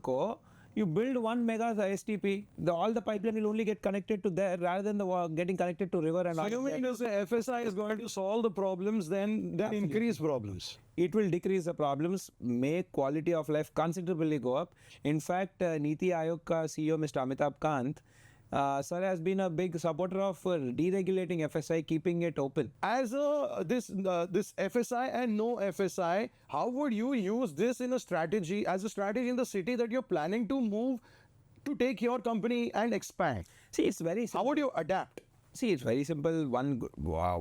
[SPEAKER 3] you build 1 mega STP, all the pipeline will only get connected to there rather than getting connected to river and all.
[SPEAKER 2] So you mean to say FSI is going to solve the problems, then increase problems?
[SPEAKER 3] It will decrease the problems, make quality of life considerably go up. In fact, Niti Aayog ka CEO Mr. Amitabh Kant, sir has been a big supporter of deregulating FSI, keeping it open.
[SPEAKER 2] As this FSI and no FSI, how would you use this in a strategy, as a strategy in the city that you're planning to move to take your company and expand?
[SPEAKER 3] See, it's very simple.
[SPEAKER 2] How would you adapt?
[SPEAKER 3] See, it's very simple.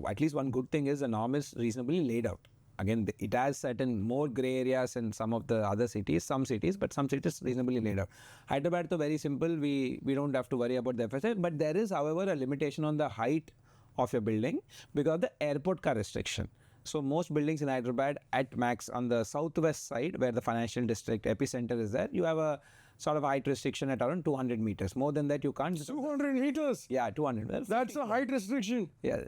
[SPEAKER 3] At least one good thing is the norm is reasonably laid out. Again, it has certain more grey areas in some of the other cities, but some cities reasonably laid out. Hyderabad is very simple. We don't have to worry about the FSI, but there is, however, a limitation on the height of your building because of the airport car restriction. So most buildings in Hyderabad at max on the southwest side, where the financial district epicenter is there, you have a sort of height restriction at around 200 meters. More than that, you can't.
[SPEAKER 2] 200 meters?
[SPEAKER 3] Yeah, 200.
[SPEAKER 2] That's a height restriction.
[SPEAKER 3] Yeah.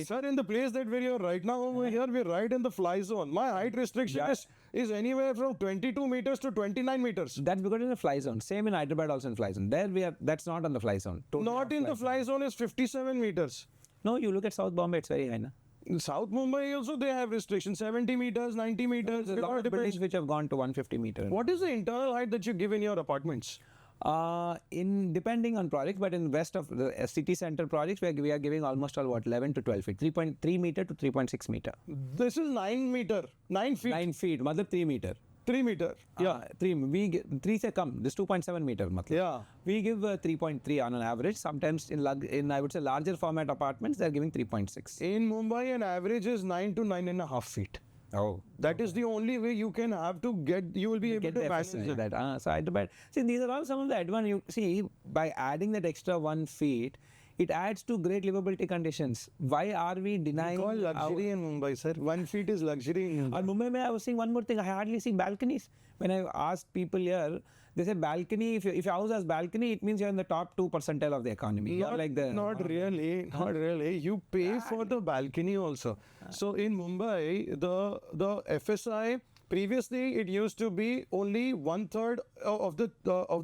[SPEAKER 2] Sir, in the place that where you're right now over here, we're right in the fly zone. My height restriction is anywhere from 22 meters to 29 meters.
[SPEAKER 3] That's because in the fly zone. Same in Hyderabad, also in fly zone. There that's not on the fly zone.
[SPEAKER 2] Not in the fly zone is 57 meters.
[SPEAKER 3] No, you look at South Bombay, it's very high. Na?
[SPEAKER 2] In South Mumbai also they have restrictions, 70 meters, 90 meters.
[SPEAKER 3] There's a lot of buildings which have gone to 150 meters.
[SPEAKER 2] What is the internal height that you give in your apartments?
[SPEAKER 3] Depending on projects, but in west of the city center projects, we are giving almost 11 to 12 feet, 3.3 meter to 3.6 meter.
[SPEAKER 2] This is 9 feet.
[SPEAKER 3] 9 feet, matlab 3 meter.
[SPEAKER 2] 3 meter. Yeah.
[SPEAKER 3] 3 se come. This 2.7 meter. Matlab.
[SPEAKER 2] Yeah.
[SPEAKER 3] We give 3.3 on an average. Sometimes in I would say larger format apartments, they are giving 3.6.
[SPEAKER 2] In Mumbai, an average is 9 to 9.5 feet.
[SPEAKER 3] Oh,
[SPEAKER 2] that is the only way you can have to get. You will be able to manage
[SPEAKER 3] that. So Hyderabad. See, these are all some of the advantages. You see, by adding that extra 1 feet, it adds to great livability conditions. Why are we denying?
[SPEAKER 2] We call luxury in Mumbai, sir. 1 feet is luxury in Mumbai.
[SPEAKER 3] In Mumbai, I was seeing one more thing. I hardly see balconies. When I asked people here, they say balcony. If your house has balcony, it means you're in the top 2 percentile of the economy.
[SPEAKER 2] Not really. You pay for the balcony also. So in Mumbai, the FSI. Previously, it used to be only 1/3 of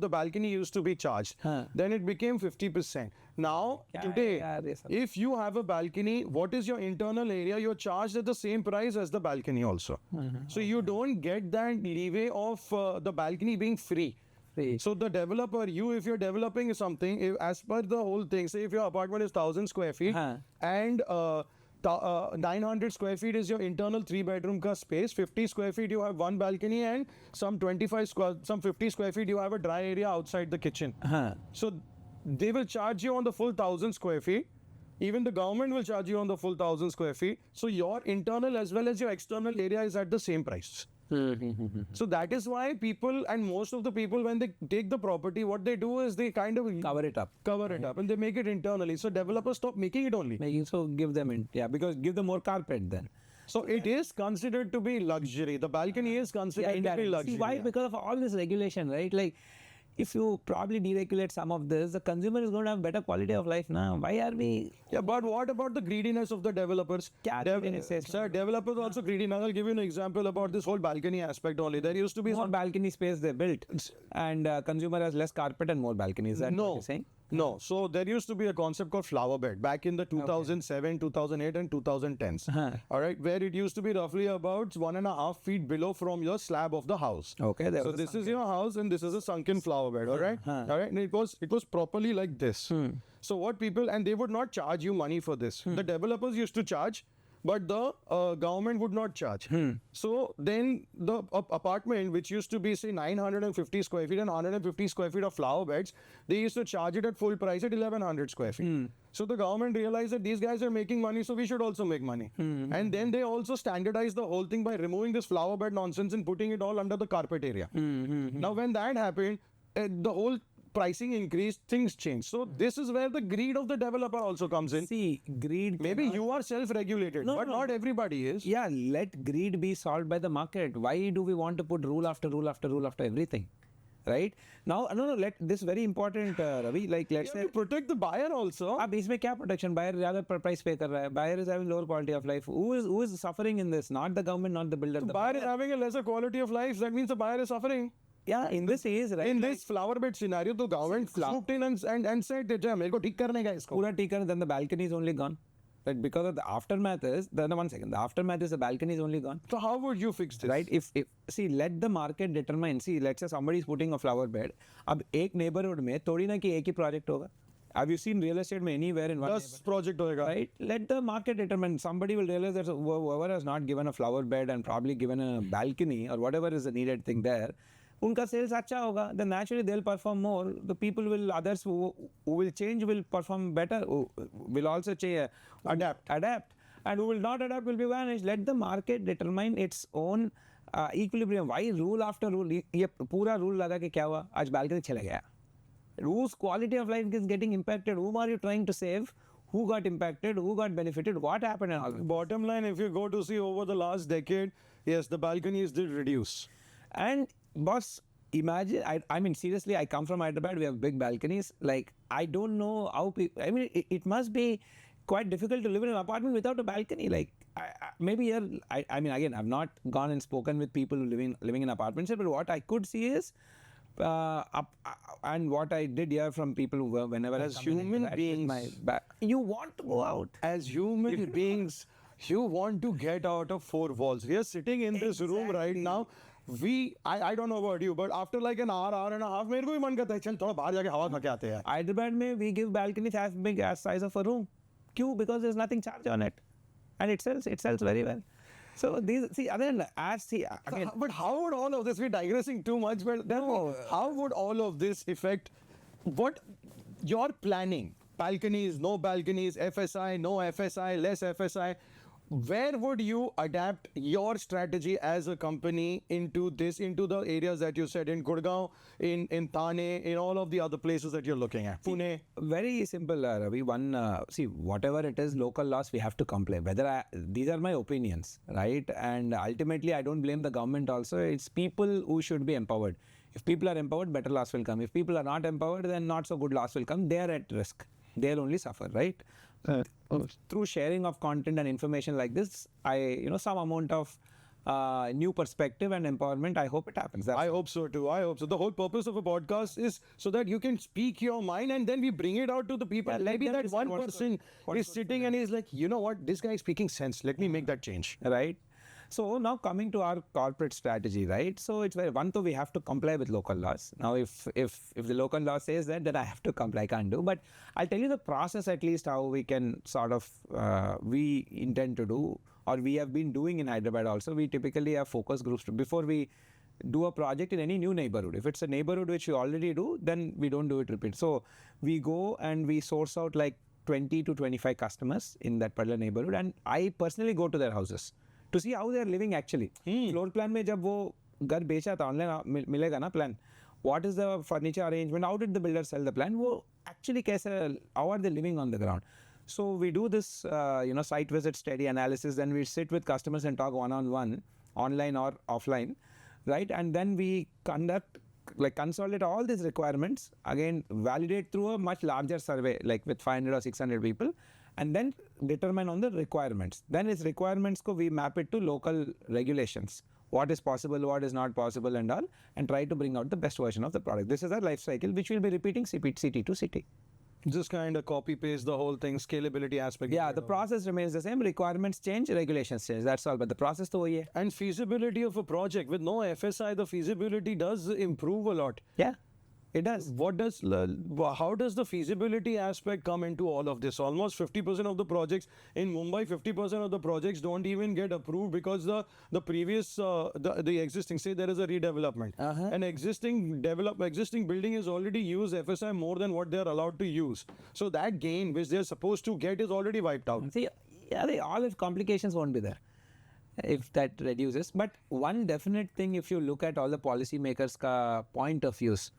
[SPEAKER 2] the balcony used to be charged. Then it became 50%. Now, today, if you have a balcony, what is your internal area? You're charged at the same price as the balcony also. So you don't get that leeway of the balcony being free. So the developer, if you're developing something, as per the whole thing, say if your apartment is 1,000 square feet and 900 square feet is your internal 3-bedroom ka space. 50 square feet you have one balcony, and some 50 square feet you have a dry area outside the kitchen. So they will charge you on the full 1,000 square feet. Even the government will charge you on the full 1,000 square feet. So your internal as well as your external area is at the same price. So that is why people, and most of the people, when they take the property, what they do is they kind of
[SPEAKER 3] cover it up
[SPEAKER 2] and they make it internally. So developers stop making it only.
[SPEAKER 3] Give them because give them more carpet then.
[SPEAKER 2] So it is considered to be luxury. The balcony is considered to be luxury.
[SPEAKER 3] See why? Because of all this regulation, right? Like if you probably deregulate some of this, the consumer is going to have better quality of life now. Why are we?
[SPEAKER 2] Yeah, but what about the greediness of the developers?
[SPEAKER 3] Sir,
[SPEAKER 2] Developers also greedy. Now I'll give you an example about this whole balcony aspect only. There used to be
[SPEAKER 3] more balcony space they built, and consumer has less carpet and more balconies. Is that what you're saying?
[SPEAKER 2] No. So there used to be a concept called flower bed back in the 2007, 2008 and 2010s. All right. Where it used to be roughly about 1.5 feet below from your slab of the house.
[SPEAKER 3] Okay.
[SPEAKER 2] So this is your house and this is a sunken flower bed. All right. All right. And it was properly like this. So what people, and they would not charge you money for this. The developers used to charge, but the government would not charge. So then the apartment, which used to be say 950 square feet and 150 square feet of flower beds, they used to charge it at full price at 1100 square feet. So the government realized that these guys are making money, so we should also make money. And then they also standardized the whole thing by removing this flower bed nonsense and putting it all under the carpet area. Now when that happened, the whole pricing increased, things change. So this is where the greed of the developer also comes in.
[SPEAKER 3] See, greed.
[SPEAKER 2] Maybe you are self-regulated, but not everybody is.
[SPEAKER 3] Yeah, let greed be solved by the market. Why do we want to put rule after rule after rule after everything? Right? Now, let this very important, Ravi, like let's say.
[SPEAKER 2] To protect the buyer also.
[SPEAKER 3] अब इसमें क्या protection? Buyer ज़्यादा price pay कर रहा है. Buyer is having lower quality of life. Who is suffering in this? Not the government, not the builder.
[SPEAKER 2] The buyer is having a lesser quality of life. That means the buyer is suffering.
[SPEAKER 3] Yeah, in this is right.
[SPEAKER 2] In this flower bed scenario, the government swooped in and said that मेरे को ठीक करने का इसको.
[SPEAKER 3] पूरा ठीक करने, then the balcony is only gone. Right, because of the aftermath is, then 1 second, the aftermath is the balcony is only gone.
[SPEAKER 2] So how would you fix this?
[SPEAKER 3] Right, if see, let the market determine. See, let's say somebody is putting a flower bed. अब एक neighborhood में थोड़ी ना कि एक ही project होगा. Have you seen real estate में anywhere in one
[SPEAKER 2] 10 project होएगा.
[SPEAKER 3] Right, let the market determine. Somebody will realize that whoever has not given a flower bed and probably given a balcony or whatever is the needed thing there, उनका sales अच्छा होगा, then naturally they'll perform more. The people will, others who will change will perform better, will also adapt, and who will not adapt will be vanished. Let the market determine its own equilibrium. Why rule after rule? ये पूरा rule लगा के क्या हुआ? आज balcony चला गया. Whose quality of life is getting impacted? Whom are you trying to save? Who got impacted? Who got benefited? What happened? And all.
[SPEAKER 2] Bottom line, if you go to see over the last decade, yes, the balconies did reduce.
[SPEAKER 3] And boss, imagine, I mean, seriously, I come from Hyderabad, we have big balconies. Like, I don't know how people, I mean, it must be quite difficult to live in an apartment without a balcony. Like, maybe here, I mean, again, I've not gone and spoken with people living in apartments, but what I could see is, and what I did hear from people who were, whenever
[SPEAKER 2] as human beings,
[SPEAKER 3] you want to go out.
[SPEAKER 2] As human beings, you want to get out of four walls. We are sitting in this room right now. I don't know about you, but after like an hour and a half, मेरे को भी मन करता है चल थोड़ा बाहर जाके हवा खा के आते हैं.
[SPEAKER 3] Hyderabad में we give balconies as big as size of a room. क्यों? Because there's nothing charged on it, and it sells very well. So these, see, other than again.
[SPEAKER 2] But how would all of this, we're digressing too much, but how would all of this affect what you're planning? Balconies, no balconies, FSI, no FSI, less FSI. Where would you adapt your strategy as a company into the areas that you said in Gurgaon, in Thane, in all of the other places that you're looking at? Pune?
[SPEAKER 3] Very simple, Ravi. See, whatever it is, local laws, we have to comply. These are my opinions, right? And ultimately, I don't blame the government also. It's people who should be empowered. If people are empowered, better laws will come. If people are not empowered, then not so good laws will come. They are at risk. They'll only suffer, right? Through sharing of content and information like this, some amount of new perspective and empowerment, I hope it happens.
[SPEAKER 2] I hope so too. I hope so. The whole purpose of a podcast is so that you can speak your mind and then we bring it out to the people. Maybe that one person is sitting and he's like, you know what, this guy is speaking sense. Let me make that change.
[SPEAKER 3] Right. So now coming to our corporate strategy, right? So it's very we have to comply with local laws. Now, if the local law says that, then I have to comply. I can't do. But I'll tell you the process at least how we can sort of we intend to do, or we have been doing in Hyderabad also. We typically have focus groups before we do a project in any new neighborhood. If it's a neighborhood which we already do, then we don't do it repeat. So we go and we source out like 20 to 25 customers in that particular neighborhood, and I personally go to their houses to see how they are living actually. Floor plan में जब वो घर बेचा था online मिलेगा ना plan. What is the furniture arrangement? How did the builder sell the plan? वो actually कैसे, how are they living on the ground? So we do this site visit study analysis. Then we sit with customers and talk one-on-one, online or offline, right? And then we conduct like consolidate all these requirements, again validate through a much larger survey, like with 500 or 600 people, and then determine on the requirements. Then its requirements we map it to local regulations. What is possible, what is not possible and all, and try to bring out the best version of the product. This is our life cycle, which we'll be repeating city to city.
[SPEAKER 2] Just kind of copy paste the whole thing, scalability aspect.
[SPEAKER 3] Yeah, the process remains the same. Requirements change, regulations change. That's all. But the process to वही है.
[SPEAKER 2] And feasibility of a project with no FSI, the feasibility does improve a lot.
[SPEAKER 3] Yeah, it does.
[SPEAKER 2] How does the feasibility aspect come into all of this? Almost 50% of the projects in Mumbai, 50% of the projects don't even get approved because the previous the existing, say there is a redevelopment, an existing building is already used FSI more than what they are allowed to use. So that gain which they are supposed to get is already wiped out.
[SPEAKER 3] See, yeah, all of complications won't be there if that reduces. But one definite thing, if you look at all the policymakers' point of views,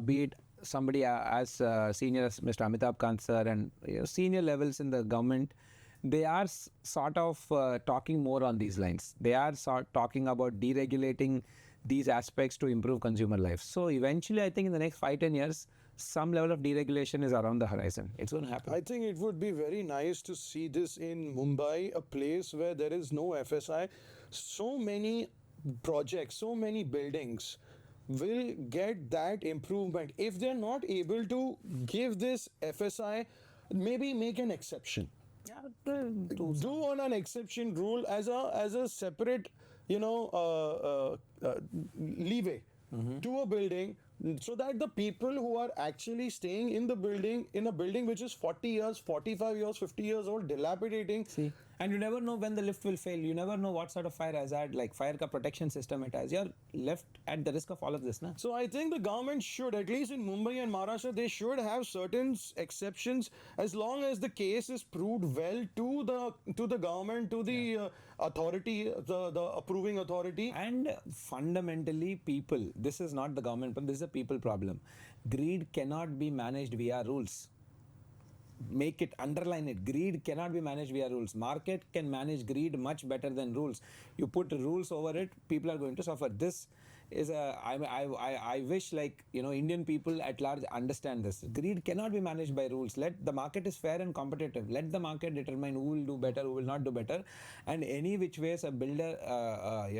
[SPEAKER 3] be it somebody as senior as Mr. Amitabh Kant sir and senior levels in the government, they are sort of talking more on these lines. They are talking about deregulating these aspects to improve consumer life. So eventually, I think in the next 5-10 years, some level of deregulation is around the horizon. It's going to happen.
[SPEAKER 2] I think it would be very nice to see this in Mumbai, a place where there is no FSI. So many projects, so many buildings will get that improvement. If they're not able to give this FSI, maybe make an exception.
[SPEAKER 3] Yeah,
[SPEAKER 2] Do on an exception rule as a separate, leeway to a building, so that the people who are actually staying in the building, in a building which is 40 years, 45 years, 50 years old, dilapidating.
[SPEAKER 3] See, and you never know when the lift will fail. You never know what sort of fire hazard, like fire ka protection system it has. You're left at the risk of all of this, na?
[SPEAKER 2] So I think the government should, at least in Mumbai and Maharashtra, they should have certain exceptions as long as the case is proved well to the government, to the authority, the approving authority.
[SPEAKER 3] And fundamentally, people, this is not the government, but this is a people problem. Greed cannot be managed via rules. Make it, underline it. Greed cannot be managed via rules. Market can manage greed much better than rules. You put rules over it, people are going to suffer. This is I wish, like, Indian people at large understand this. Greed cannot be managed by rules. The market is fair and competitive. Let the market determine who will do better, who will not do better. And any which ways a builder,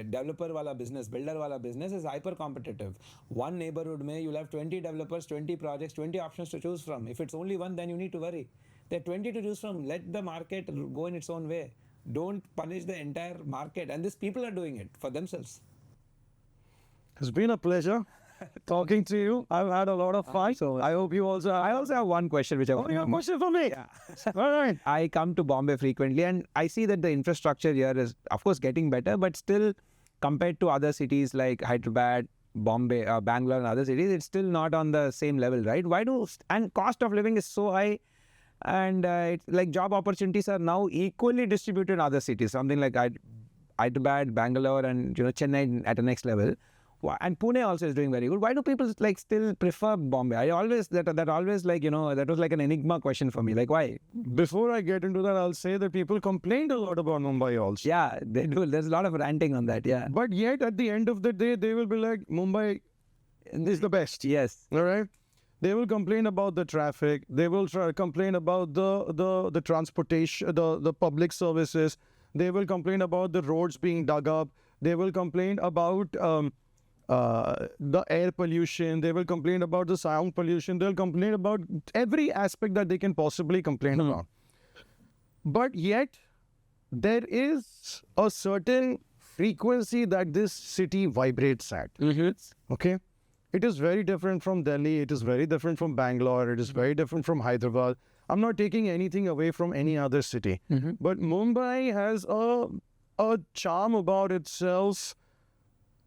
[SPEAKER 3] developer wala business, builder wala business is hyper competitive. One neighborhood may you'll have 20 developers, 20 projects, 20 options to choose from. If it's only one, then you need to worry. There are 20 to choose from. Let the market go in its own way. Don't punish the entire market. And these people are doing it for themselves.
[SPEAKER 2] It's been a pleasure talking to you. I've had a lot of fun. So I hope you also have.
[SPEAKER 3] I also have one question which I want
[SPEAKER 2] you have a question for me?
[SPEAKER 3] Yeah.
[SPEAKER 2] All right.
[SPEAKER 3] I come to Bombay frequently and I see that the infrastructure here is, of course, getting better, but still compared to other cities like Hyderabad, Bombay, Bangalore and other cities, it's still not on the same level, right? And cost of living is so high, and it's like job opportunities are now equally distributed in other cities, something like Hyderabad, Bangalore and Chennai at the next level. And Pune also is doing very good. Why do people still prefer Bombay? I always that always that was like an enigma question for me. Like, why?
[SPEAKER 2] Before I get into that, I'll say that people complained a lot about Mumbai also.
[SPEAKER 3] Yeah, they do. There's a lot of ranting on that. Yeah.
[SPEAKER 2] But yet at the end of the day, they will be like, Mumbai is the best.
[SPEAKER 3] Yes.
[SPEAKER 2] All right. They will complain about the traffic. They will complain about the transportation, the public services. They will complain about the roads being dug up. They will complain about the air pollution. They will complain about the sound pollution. They'll complain about every aspect that they can possibly complain about. But yet, there is a certain frequency that this city vibrates at. Okay? It is very different from Delhi. It is very different from Bangalore. It is very different from Hyderabad. I'm not taking anything away from any other city. But Mumbai has a charm about itself.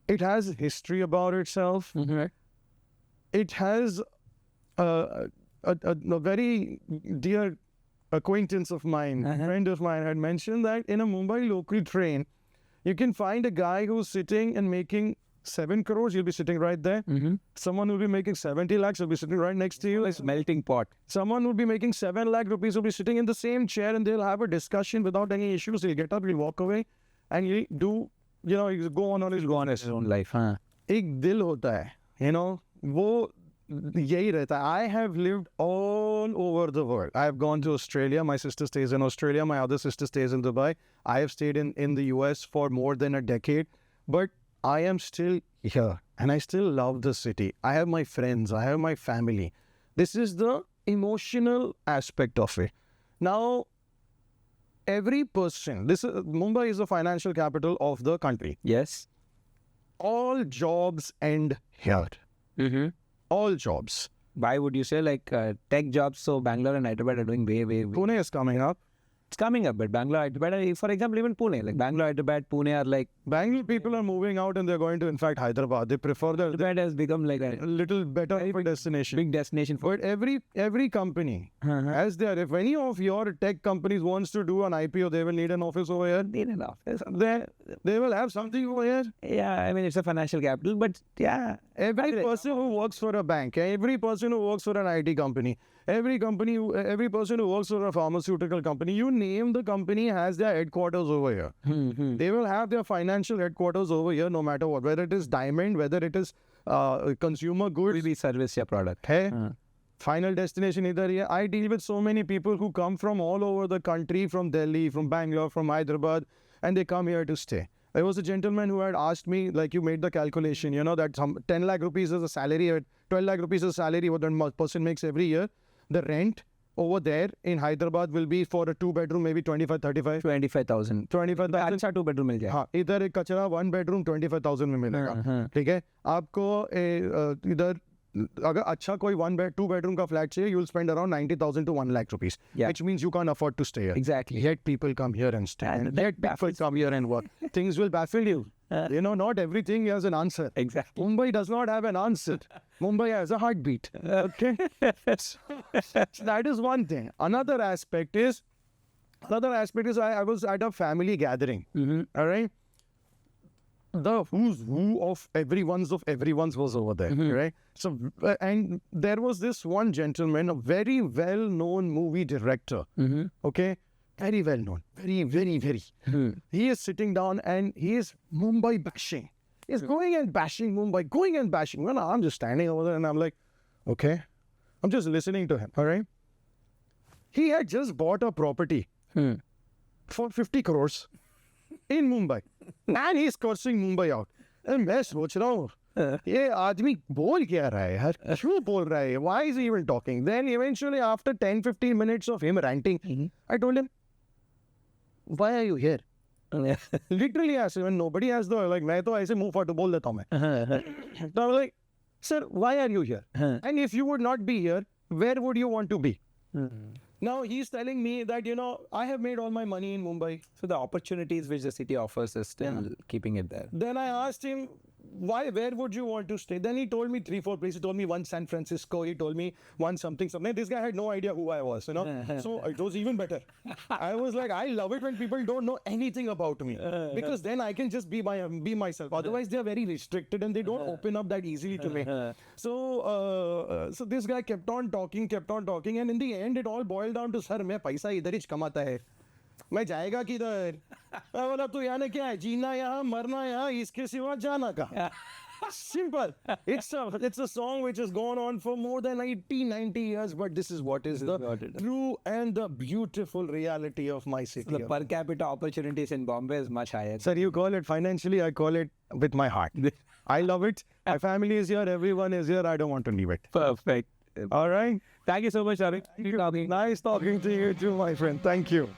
[SPEAKER 2] It has history about itself. It has a very dear acquaintance of mine, friend of mine had mentioned that in a Mumbai local train, you can find a guy who's sitting and making 7 crores, you'll be sitting right there. Someone will be making 70 lakhs, will be sitting right next to you.
[SPEAKER 3] It's melting pot.
[SPEAKER 2] Someone will be making 7 lakh rupees, will be sitting in the same chair and they'll have a discussion without any issues. He'll get up, he'll walk away and he'll do, he'll go on his
[SPEAKER 3] own life.
[SPEAKER 2] एक दिल होता है you know, वो यही रहता है. I have lived all over the world. I have gone to Australia. My sister stays in Australia. My other sister stays in Dubai. I have stayed in the US for more than a decade. But I am still here. And I still love the city. I have my friends. I have my family. This is the emotional aspect of it. Now, every person, Mumbai is the financial capital of the country.
[SPEAKER 3] Yes.
[SPEAKER 2] All jobs end here.
[SPEAKER 3] Mm-hmm.
[SPEAKER 2] All jobs.
[SPEAKER 3] Why would you say like tech jobs? So Bangalore and Hyderabad are doing way.
[SPEAKER 2] Pune is coming up.
[SPEAKER 3] It's coming up, but Bangalore, Hyderabad, for example, even Pune, like Bangalore, Hyderabad, Pune are like.
[SPEAKER 2] Bangalore people are moving out and they're going to, in fact, Hyderabad. They prefer the
[SPEAKER 3] Hyderabad has become like a
[SPEAKER 2] little better destination.
[SPEAKER 3] big destination for.
[SPEAKER 2] But every company has their, if any of your tech companies wants to do an IPO, they will need an office over here.
[SPEAKER 3] Need an office.
[SPEAKER 2] They will have something over here.
[SPEAKER 3] Yeah, I mean, it's a financial capital, but yeah.
[SPEAKER 2] Every person who works for a bank, every person who works for an IT company, every person who works for a pharmaceutical company, you name the company has their headquarters over here. They will have their financial headquarters over here no matter what, whether it is diamond, whether it is consumer goods.
[SPEAKER 3] We service your product.
[SPEAKER 2] Hey, final destination either here. I deal with so many people who come from all over the country, from Delhi, from Bangalore, from Hyderabad, and they come here to stay. There was a gentleman who had asked me, like you made the calculation, you know, that some 10 lakh rupees is a salary, 12 lakh rupees is a salary what that person makes every year. The rent over there in Hyderabad will be for a 2-bedroom, maybe 25, 35.
[SPEAKER 3] 25,000.
[SPEAKER 2] 25,000.
[SPEAKER 3] अच्छा 2 bedroom मिल जाए.
[SPEAKER 2] हाँ, इधर एक कचरा 1 bedroom 25,000 में मिलेगा. ठीक है, आपको इधर अगर अच्छा कोई 2 bedroom का flat चाहिए, you'll spend around 90,000 to 1 lakh rupees, which means you can't afford to stay here.
[SPEAKER 3] Exactly.
[SPEAKER 2] Yet people come here and stay. And yet people come here and work. Things will baffle you. You know, not everything has an answer.
[SPEAKER 3] Exactly.
[SPEAKER 2] Mumbai does not have an answer. Mumbai has a heartbeat. Okay? So that is one thing. Another aspect is I was at a family gathering. All right? The who's who of everyone's was over there, right? So, and there was this one gentleman, a very well-known movie director, okay? Very well-known, very. He is sitting down and he is Mumbai bashing. He's going and bashing Mumbai, Well, I'm just standing over there and I'm like, okay, I'm just listening to him, all right? He had just bought a property for 50 crores. In Mumbai. And he's cursing Mumbai out. And मैं सोच रहा हूँ ये आदमी बोल क्या रहा है यार, क्यों बोल रहा है, why is he even talking? Then eventually after 10-15 minutes of him ranting, I told him, why are you here? Literally I said, when nobody has the, like मैं तो ऐसे मुंह फट बोल देता हूँ मैं. So I was like, sir, why are you here? And if you would not be here, where would you want to be? Now he's telling me that, you know, I have made all my money in Mumbai.
[SPEAKER 3] So the opportunities which the city offers is still keeping it there.
[SPEAKER 2] Then I asked him, where would you want to stay? Then he told me 3-4 places. He told me one San Francisco. He told me one something. This guy had no idea who I was, you know. So it was even better. I was like, I love it when people don't know anything about me. Because then I can just be myself. Otherwise, they're very restricted and they don't open up that easily to me. So this guy kept on talking. And in the end, it all boiled down to, sir, मैं पैसा इधर ही कमाता है. मैं जाएगा किधर? मैं बोला तू यहाँ क्या है? जीना यहाँ, मरना यहाँ, इसके सिवा जाना का. Simple. It's a song which has gone on for more than 80-90 years, but this is what is the true and the beautiful reality of my city.
[SPEAKER 3] So the per capita opportunities in Bombay is much higher.
[SPEAKER 2] Sir, you call it financially, I call it with my heart. I love it. My family is here, everyone is here. I don't want to leave it.
[SPEAKER 3] Perfect.
[SPEAKER 2] All right.
[SPEAKER 3] Thank you so much, Ravi.
[SPEAKER 2] Nice talking to you too, my friend. Thank you.